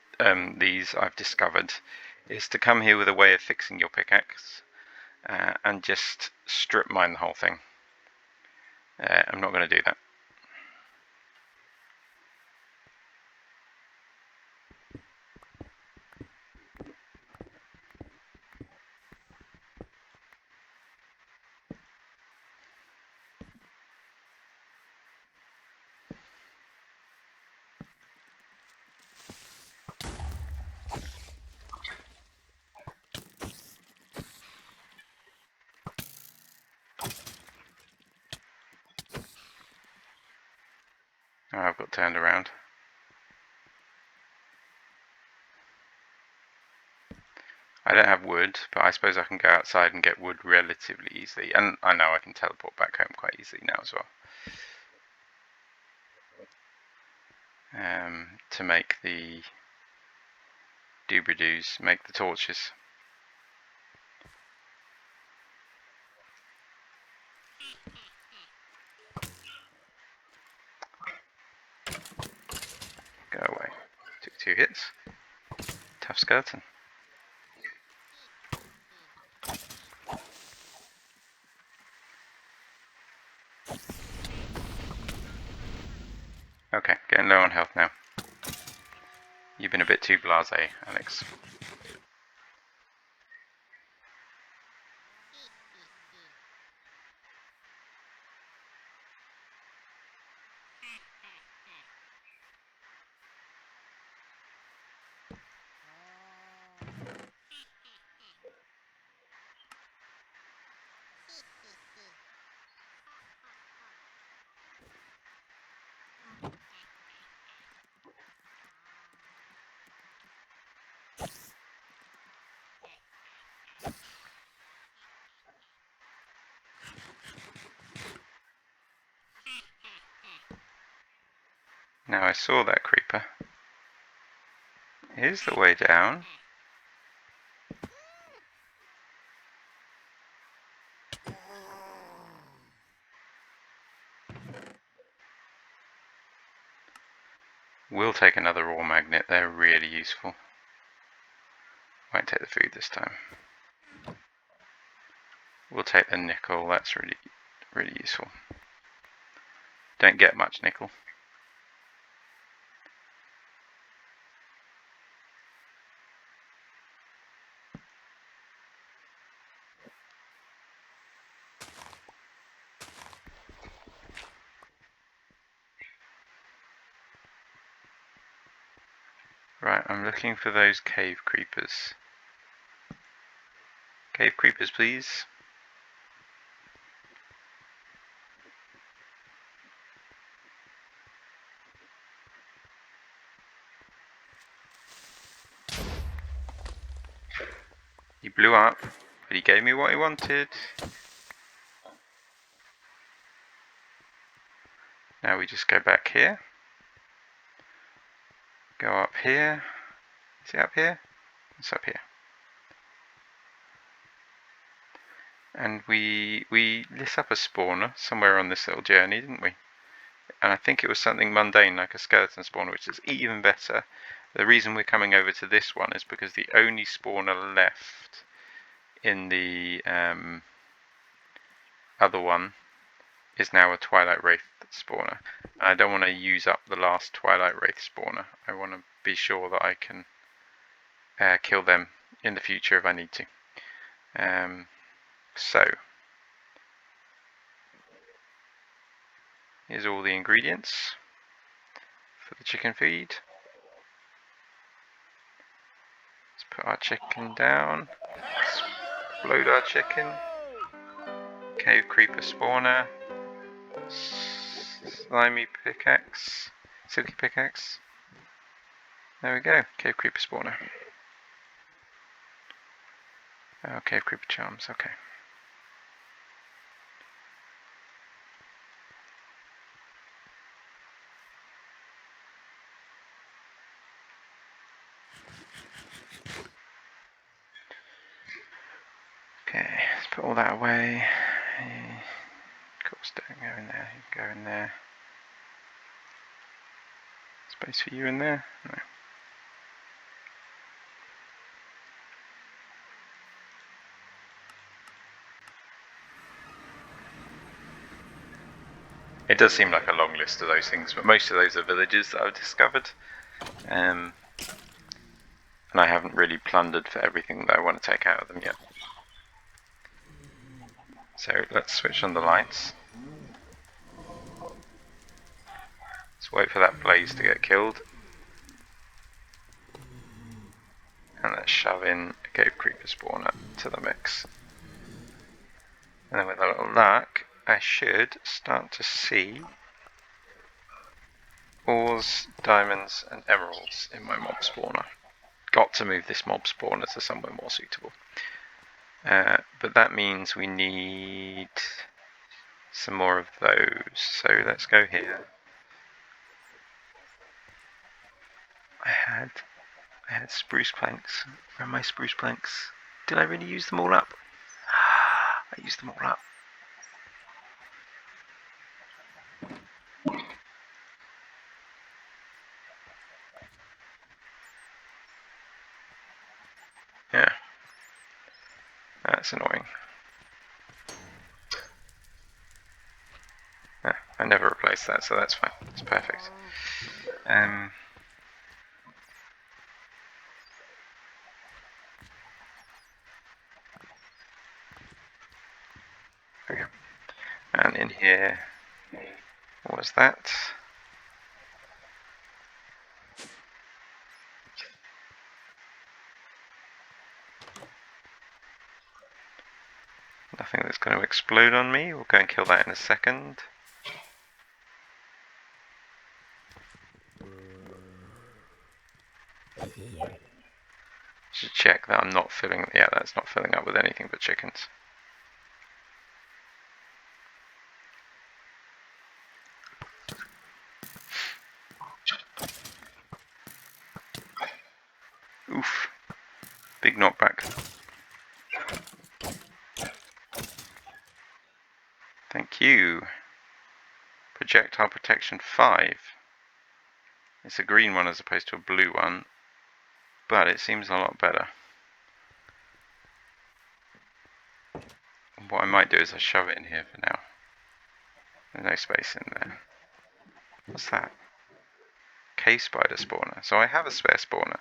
these, I've discovered, is to come here with a way of fixing your pickaxe and just strip mine the whole thing. I'm not going to do that. Oh, I've got turned around. I don't have wood, but I suppose I can go outside and get wood relatively easily. And I know I can teleport back home quite easily now as well. To make the doobie-doos, make the torches. Go away. Took 2 hits. Tough skeleton. Okay, getting low on health now. You've been a bit too blasé, Alex. Now I saw that creeper. Here's the way down. We'll take another ore magnet, they're really useful. Won't take the food this time. We'll take the nickel, that's really useful. Don't get much nickel. Right, I'm looking for those cave creepers. Cave creepers, please. He blew up, but he gave me what he wanted. Now we just go back here. Go up here. Is it up here? It's up here. And we lit up a spawner somewhere on this little journey, didn't we? And I think it was something mundane like a skeleton spawner, which is even better. The reason we're coming over to this one is because the only spawner left in the other one is now a Twilight Wraith spawner. I don't want to use up the last Twilight Wraith spawner. I want to be sure that I can kill them in the future if I need to. So, here's all the ingredients for the chicken feed. Put our chicken down. Explode our chicken. Cave creeper spawner. Slimy pickaxe. Silky pickaxe. There we go. Cave creeper spawner. Oh, cave creeper charms. Okay. Okay, let's put all that away. Of course, don't go in there. You can go in there. Space for you in there? No. It does seem like a long list of those things, but most of those are villages that I've discovered. And I haven't really plundered for everything that I want to take out of them yet. So let's switch on the lights. Let's wait for that blaze to get killed. And let's shove in a cave creeper spawner to the mix. And then with a little luck, I should start to see ores, diamonds and emeralds in my mob spawner. Got to move this mob spawner to somewhere more suitable. But that means we need some more of those. So let's go here. I had spruce planks. Where are my spruce planks? Did I really use them all up? I used them all up. Yeah. That's annoying. Yeah, I never replaced that, so that's fine. It's perfect. Okay. And in here, what was that? Nothing that's going to explode on me. We'll go and kill that in a second. Should check that I'm not filling. Yeah, that's not filling up with anything but chickens. Oof. Big knockback. Thank you. Projectile protection 5. It's a green one as opposed to a blue one, but it seems a lot better. What I might do is I shove it in here for now. There's no space in there. What's that? Cave spider spawner. So I have a spare spawner.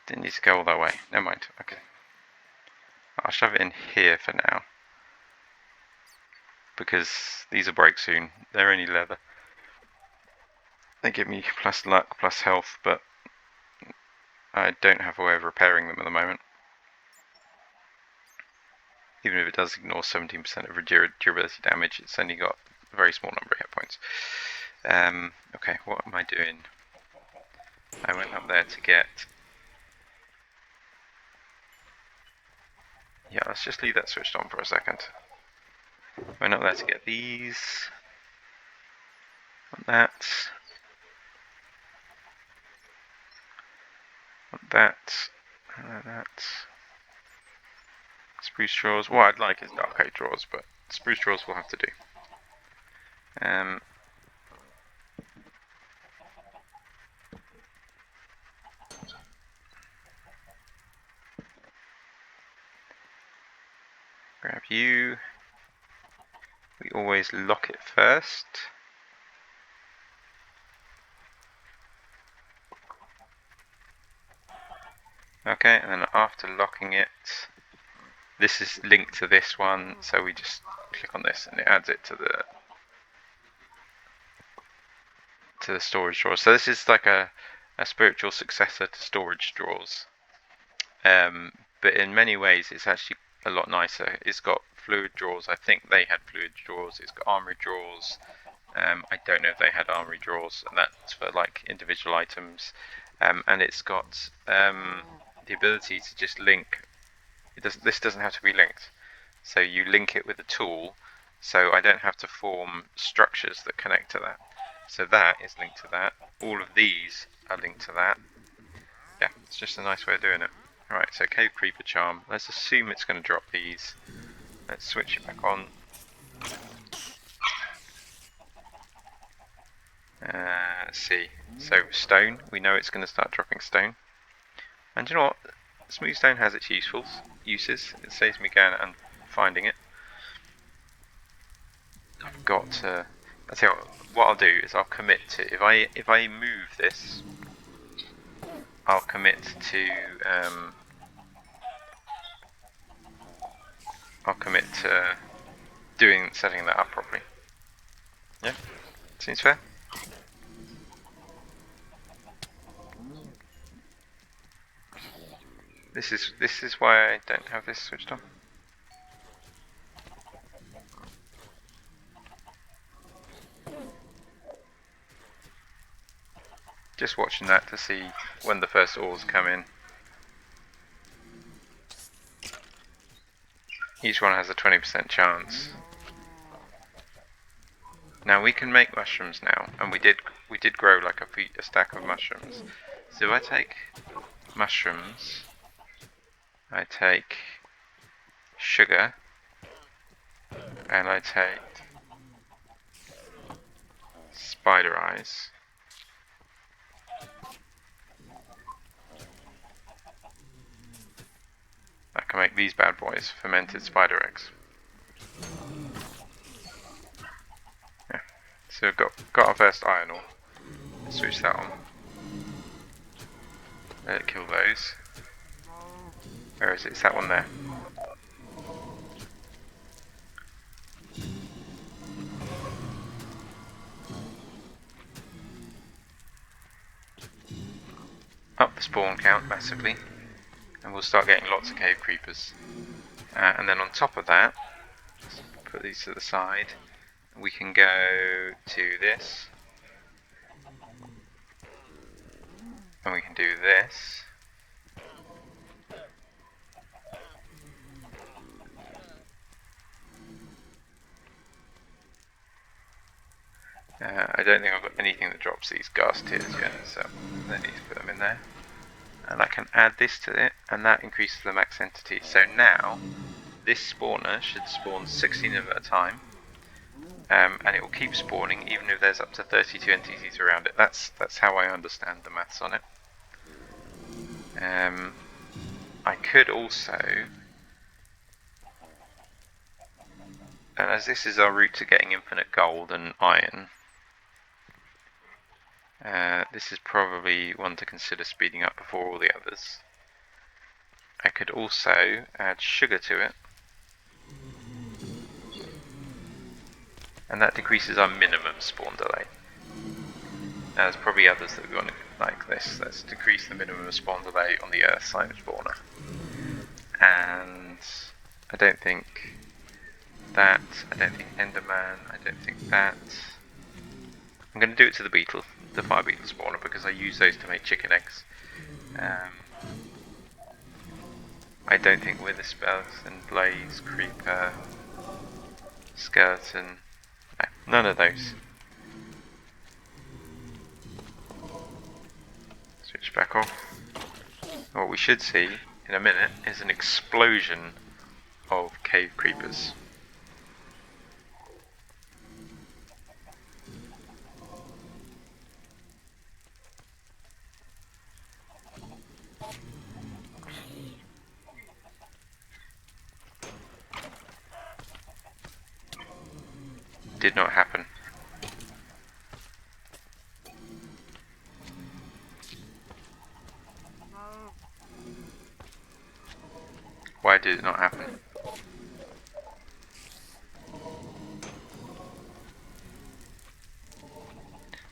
Didn't need to go all that way. Never mind. Okay. I'll shove it in here for now. Because these will break soon. They're only leather. They give me plus luck, plus health, but I don't have a way of repairing them at the moment. Even if it does ignore 17% of durability damage, it's only got a very small number of hit points. Okay, what am I doing? I went up there to get... Yeah, let's just leave that switched on for a second. Went up there to get these. And that. And that. And that. Spruce straws. What I'd like is dark oak drawers, but spruce straws will have to do. Grab you. We always lock it first. Okay, and then after locking it, this is linked to this one, so we just click on this and it adds it to the storage drawer. So this is like a spiritual successor to storage drawers. But in many ways, it's actually a lot nicer. It's got fluid drawers. I think they had fluid drawers. It's got armory drawers. I don't know if they had armory drawers, and that's for like individual items. And it's got the ability to just link. This doesn't have to be linked. So you link it with a tool, so I don't have to form structures that connect to that. So that is linked to that. All of these are linked to that. Yeah, it's just a nice way of doing it. Alright, so Cave Creeper Charm. Let's assume it's going to drop these. Let's switch it back on. Let's see. So stone, we know it's going to start dropping stone. And you know what? Smooth stone has its uses. It saves me going and finding it. I've got to. I tell you what I'll do is I'll commit to if I move this, I'll commit to setting that up properly. Yeah, seems fair. This is why I don't have this switched on. Just watching that to see when the first ores come in. Each one has a 20% chance. Now we can make mushrooms now, and we did grow like a stack of mushrooms. So if I take mushrooms, I take sugar, and I take spider eyes. I can make these bad boys, fermented spider eggs. Yeah. So we've got our first iron ore. Let's switch that on. Let it kill those. Where is it? It's that one there. Up the spawn count massively, and we'll start getting lots of cave creepers. And then on top of that, let's put these to the side. We can go to this, and we can do this. I don't think I've got anything that drops these gas tiers yet, so I need to put them in there. And I can add this to it, and that increases the max entity. So now, this spawner should spawn 16 of them at a time, and it will keep spawning even if there's up to 32 entities around it. That's how I understand the maths on it. I could also, and as this is our route to getting infinite gold and iron, this is probably one to consider speeding up before all the others. I could also add sugar to it, and that decreases our minimum spawn delay. Now there's probably others that we want to like this. Let's decrease the minimum spawn delay on the Earth slime spawner. And I don't think that, I don't think Enderman, I don't think that. I'm going to do it to the beetle, the fire beetle spawner, because I use those to make chicken eggs. I don't think Wither Skeleton, Blaze, Creeper, Skeleton, no, none of those. Switch back off. What we should see in a minute is an explosion of cave creepers. Did not happen. Why did it not happen?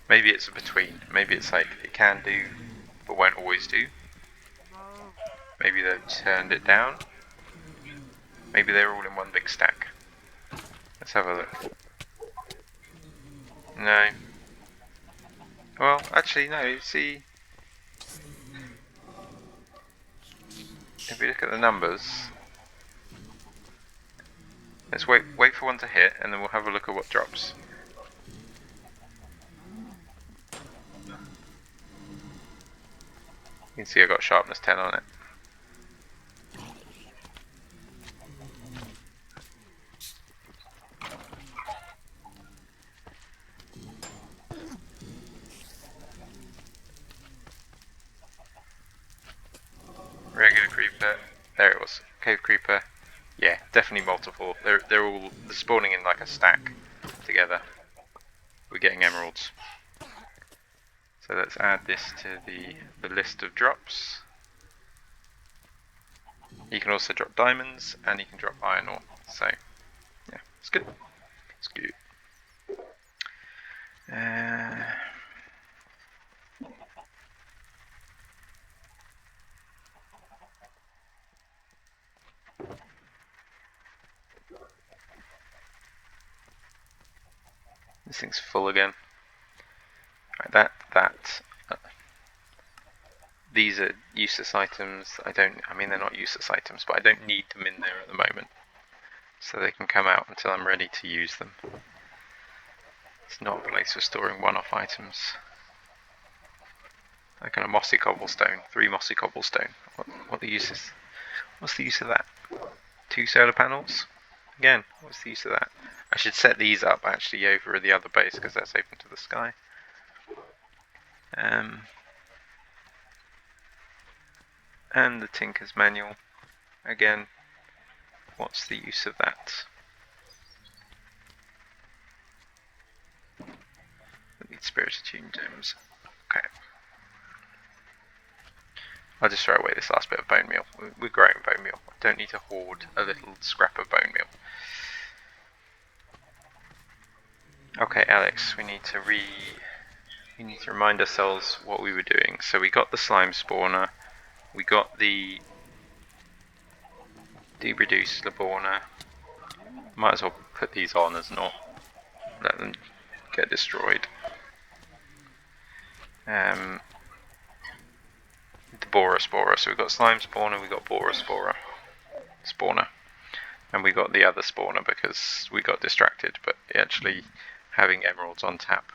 Maybe it's a between. Maybe it's like it can do, but won't always do. Maybe they've turned it down. Maybe they're all in one big stack. Let's have a look. No. Well, actually, no. See, if we look at the numbers, let's wait for one to hit, and then we'll have a look at what drops. You can see I got sharpness 10 on it. Regular creeper. There it was. Cave creeper. Yeah, definitely multiple. They're all spawning in like a stack together. We're getting emeralds. So let's add this to the list of drops. You can also drop diamonds and you can drop iron ore. So yeah, it's good. It's good. This thing's full again. Right, these are useless items. I mean they're not useless items, but I don't need them in there at the moment. So they can come out until I'm ready to use them. It's not a place for storing one-off items. Like a mossy cobblestone, 3 mossy cobblestone. What the use is? What's the use of that? 2 solar panels? Again, what's the use of that? I should set these up actually over the other base because that's open to the sky. And the Tinker's Manual. Again, what's the use of that? I need Spirited Tune gems. Okay. I'll just throw away this last bit of bone meal. We're growing bone meal. I don't need to hoard a little scrap of bone meal. Okay, Alex, we need to remind ourselves what we were doing. So we got the slime spawner, we got the deep-reduced spawner. Might as well put these on as not let them get destroyed. The borer spawner. So we've got slime spawner, we've got borer spawner, and we got the other spawner because we got distracted. But actually, having emeralds on tap,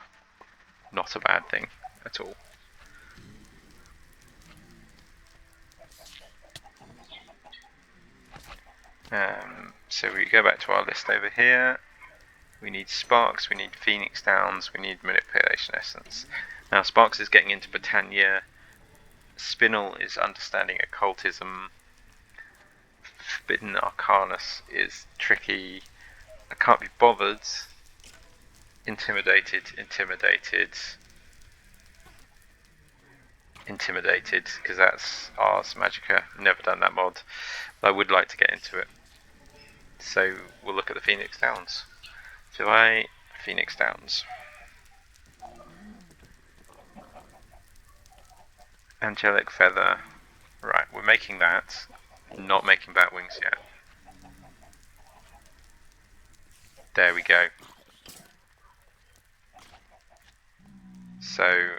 not a bad thing at all. So we go back to our list over here. We need sparks, we need phoenix downs, we need manipulation essence. Now sparks is getting into Britannia. Spinel is understanding occultism. Forbidden Arcanus is tricky. I can't be bothered. Intimidated, because that's Ars Magica. Never done that mod. But I would like to get into it. So we'll look at the Phoenix Downs. Phoenix Downs. Angelic Feather. Right, we're making that. Not making bat wings yet. There we go. So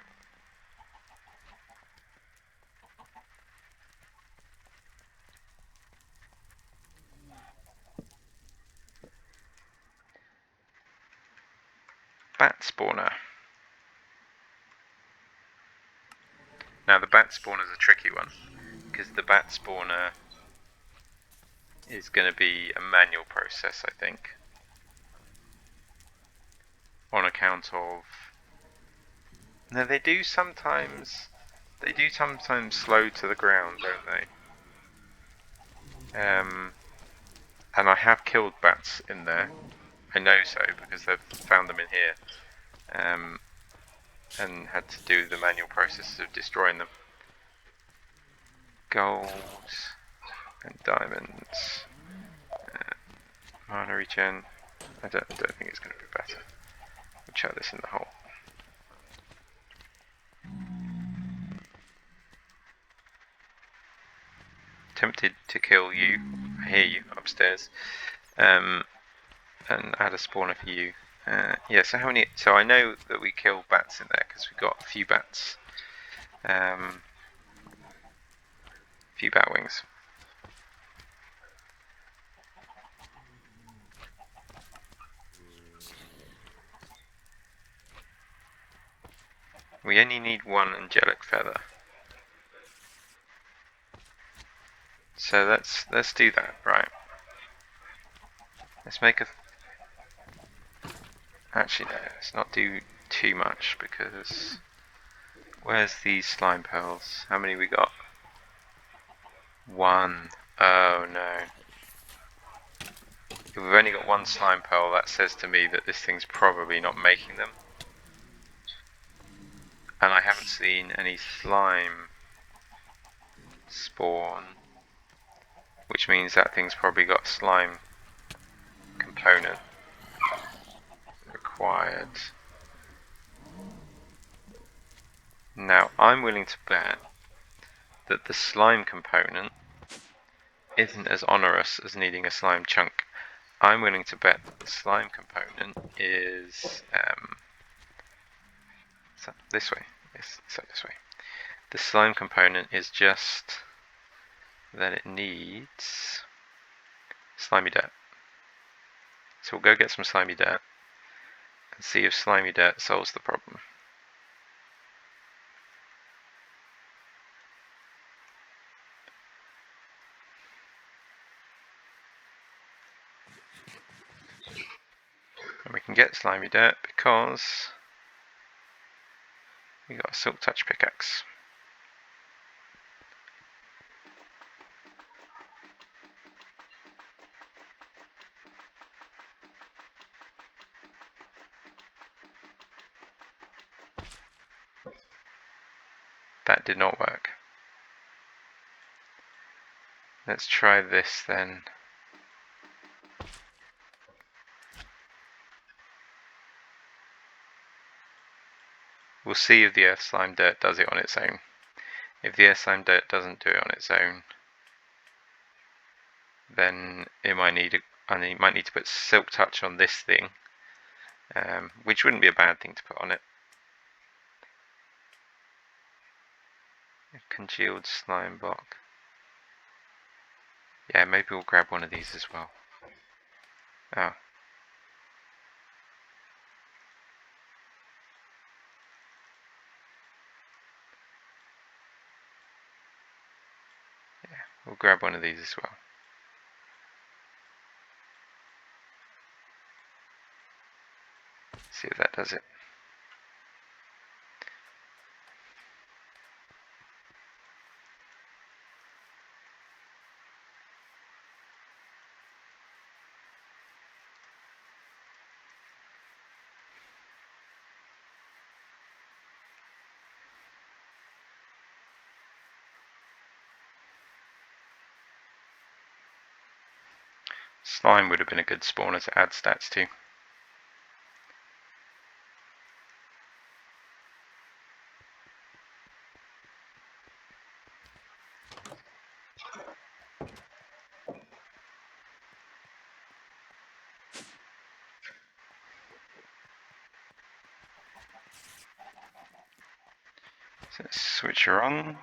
bat spawner. Now the bat spawner is a tricky one because the bat spawner is going to be a manual process, I think, on account of. No, they do sometimes slow to the ground, don't they? And I have killed bats in there. I know so because they've found them in here, and had to do the manual process of destroying them. Gold and diamonds. Mana regen. I don't think it's going to be better. We'll chuck this in the hole. tempted to kill you. I hear you upstairs. And add a spawner for you. Yeah, so how many... So I know that we kill bats in there because we got a few bats. A few bat wings. We only need one angelic feather. So let's do that, right? Let's make a... Actually, no, let's not do too much because... Where's these slime pearls? How many we got? One. Oh no. If we've only got one slime pearl, that says to me that this thing's probably not making them. And I haven't seen any slime spawn, which means that thing's probably got a slime component required. Now, I'm willing to bet that the slime component isn't as onerous as needing a slime chunk. I'm willing to bet that the slime component is this way. Yes, so this way. The slime component is just that it needs slimy dirt. So we'll go get some slimy dirt and see if slimy dirt solves the problem. And we can get slimy dirt because we got a silk touch pickaxe. That did not work. Let's try this then. We'll see if the earth slime dirt does it on its own. If the earth slime dirt doesn't do it on its own, then it might need to put silk touch on this thing, which wouldn't be a bad thing to put on it. A congealed slime block. Yeah, maybe we'll grab one of these as well. Oh. Yeah, we'll grab one of these as well. See if that does it. Slime would have been a good spawner to add stats to. So let's switch her on.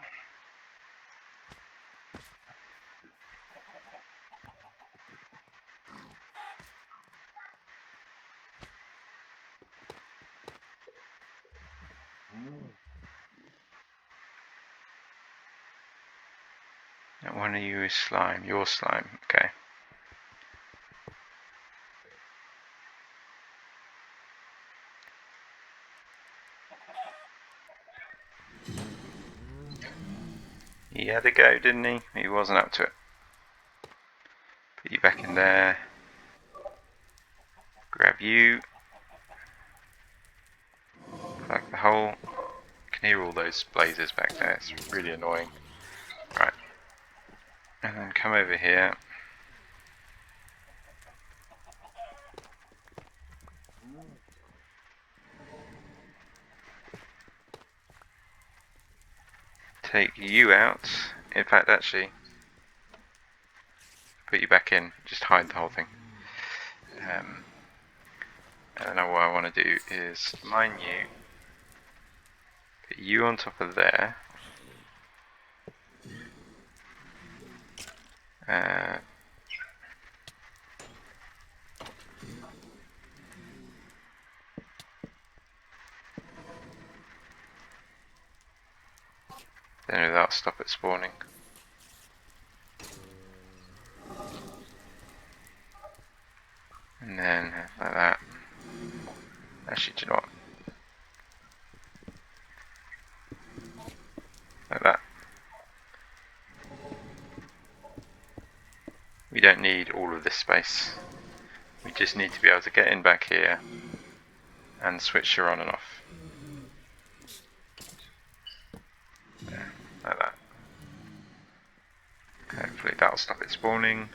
That one of you is slime. Your slime. Okay. He had a go, didn't he? He wasn't up to it. Put you back in there. Grab you. Plug the hole. You can hear all those blazes back there. It's really annoying. Right. And then come over here. Take you out. In fact, actually, put you back in, just hide the whole thing. And now what I want to do is mine you, put you on top of there. Then that'll stop it spawning. And then like that. Actually, do you know what? Like that. We don't need all of this space. We just need to be able to get in back here and switch her on and off. Yeah, like that. Hopefully that'll stop it spawning.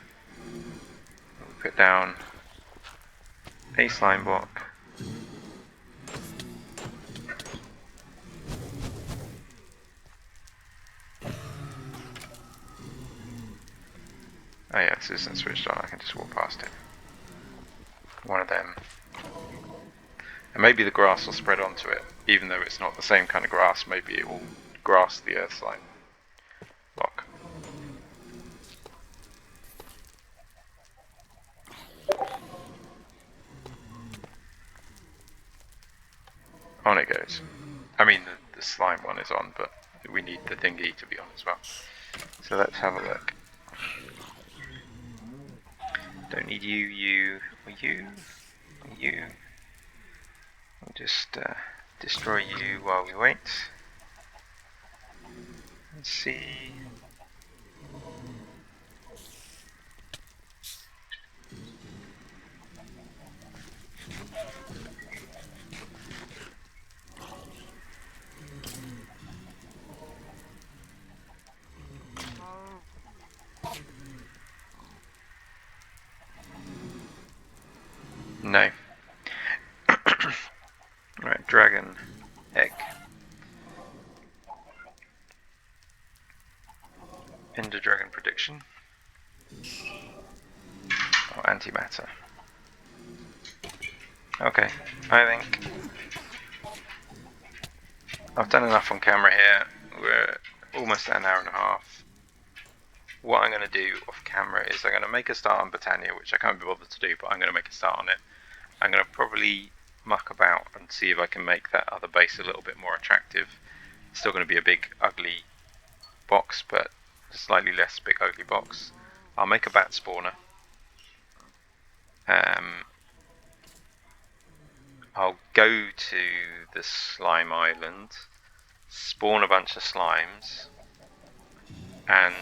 We'll put down a slime block. Oh yeah, this isn't switched on, I can just walk past it. One of them. And maybe the grass will spread onto it, even though it's not the same kind of grass, maybe it will grass the earth slime block. On it goes. I mean, the slime one is on, but we need the thingy to be on as well. So let's have a look. Don't need you, or you, or you. We'll just destroy you while we wait. Let's see. No. Right, dragon egg. Ender dragon prediction. Oh, antimatter. Okay, I think I've done enough on camera here. We're almost at an hour and a half. What I'm going to do off camera is I'm going to make a start on Britannia, which I can't be bothered to do, but I'm going to make a start on it. I'm going to probably muck about and see if I can make that other base a little bit more attractive. It's still going to be a big ugly box, but a slightly less big ugly box. I'll make a bat spawner. I'll go to the slime island, spawn a bunch of slimes, and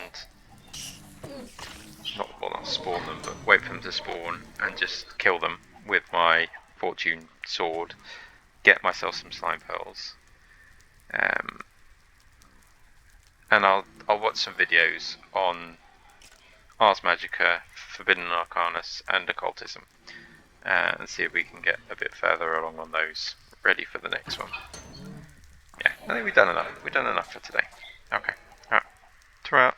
not spawn them, but wait for them to spawn and just kill them with my fortune sword, get myself some slime pearls, and I'll watch some videos on Ars Magica, Forbidden Arcanus, and Occultism, and see if we can get a bit further along on those, ready for the next one. Yeah, I think we've done enough. We've done enough for today. Okay, alright. Ta-ra.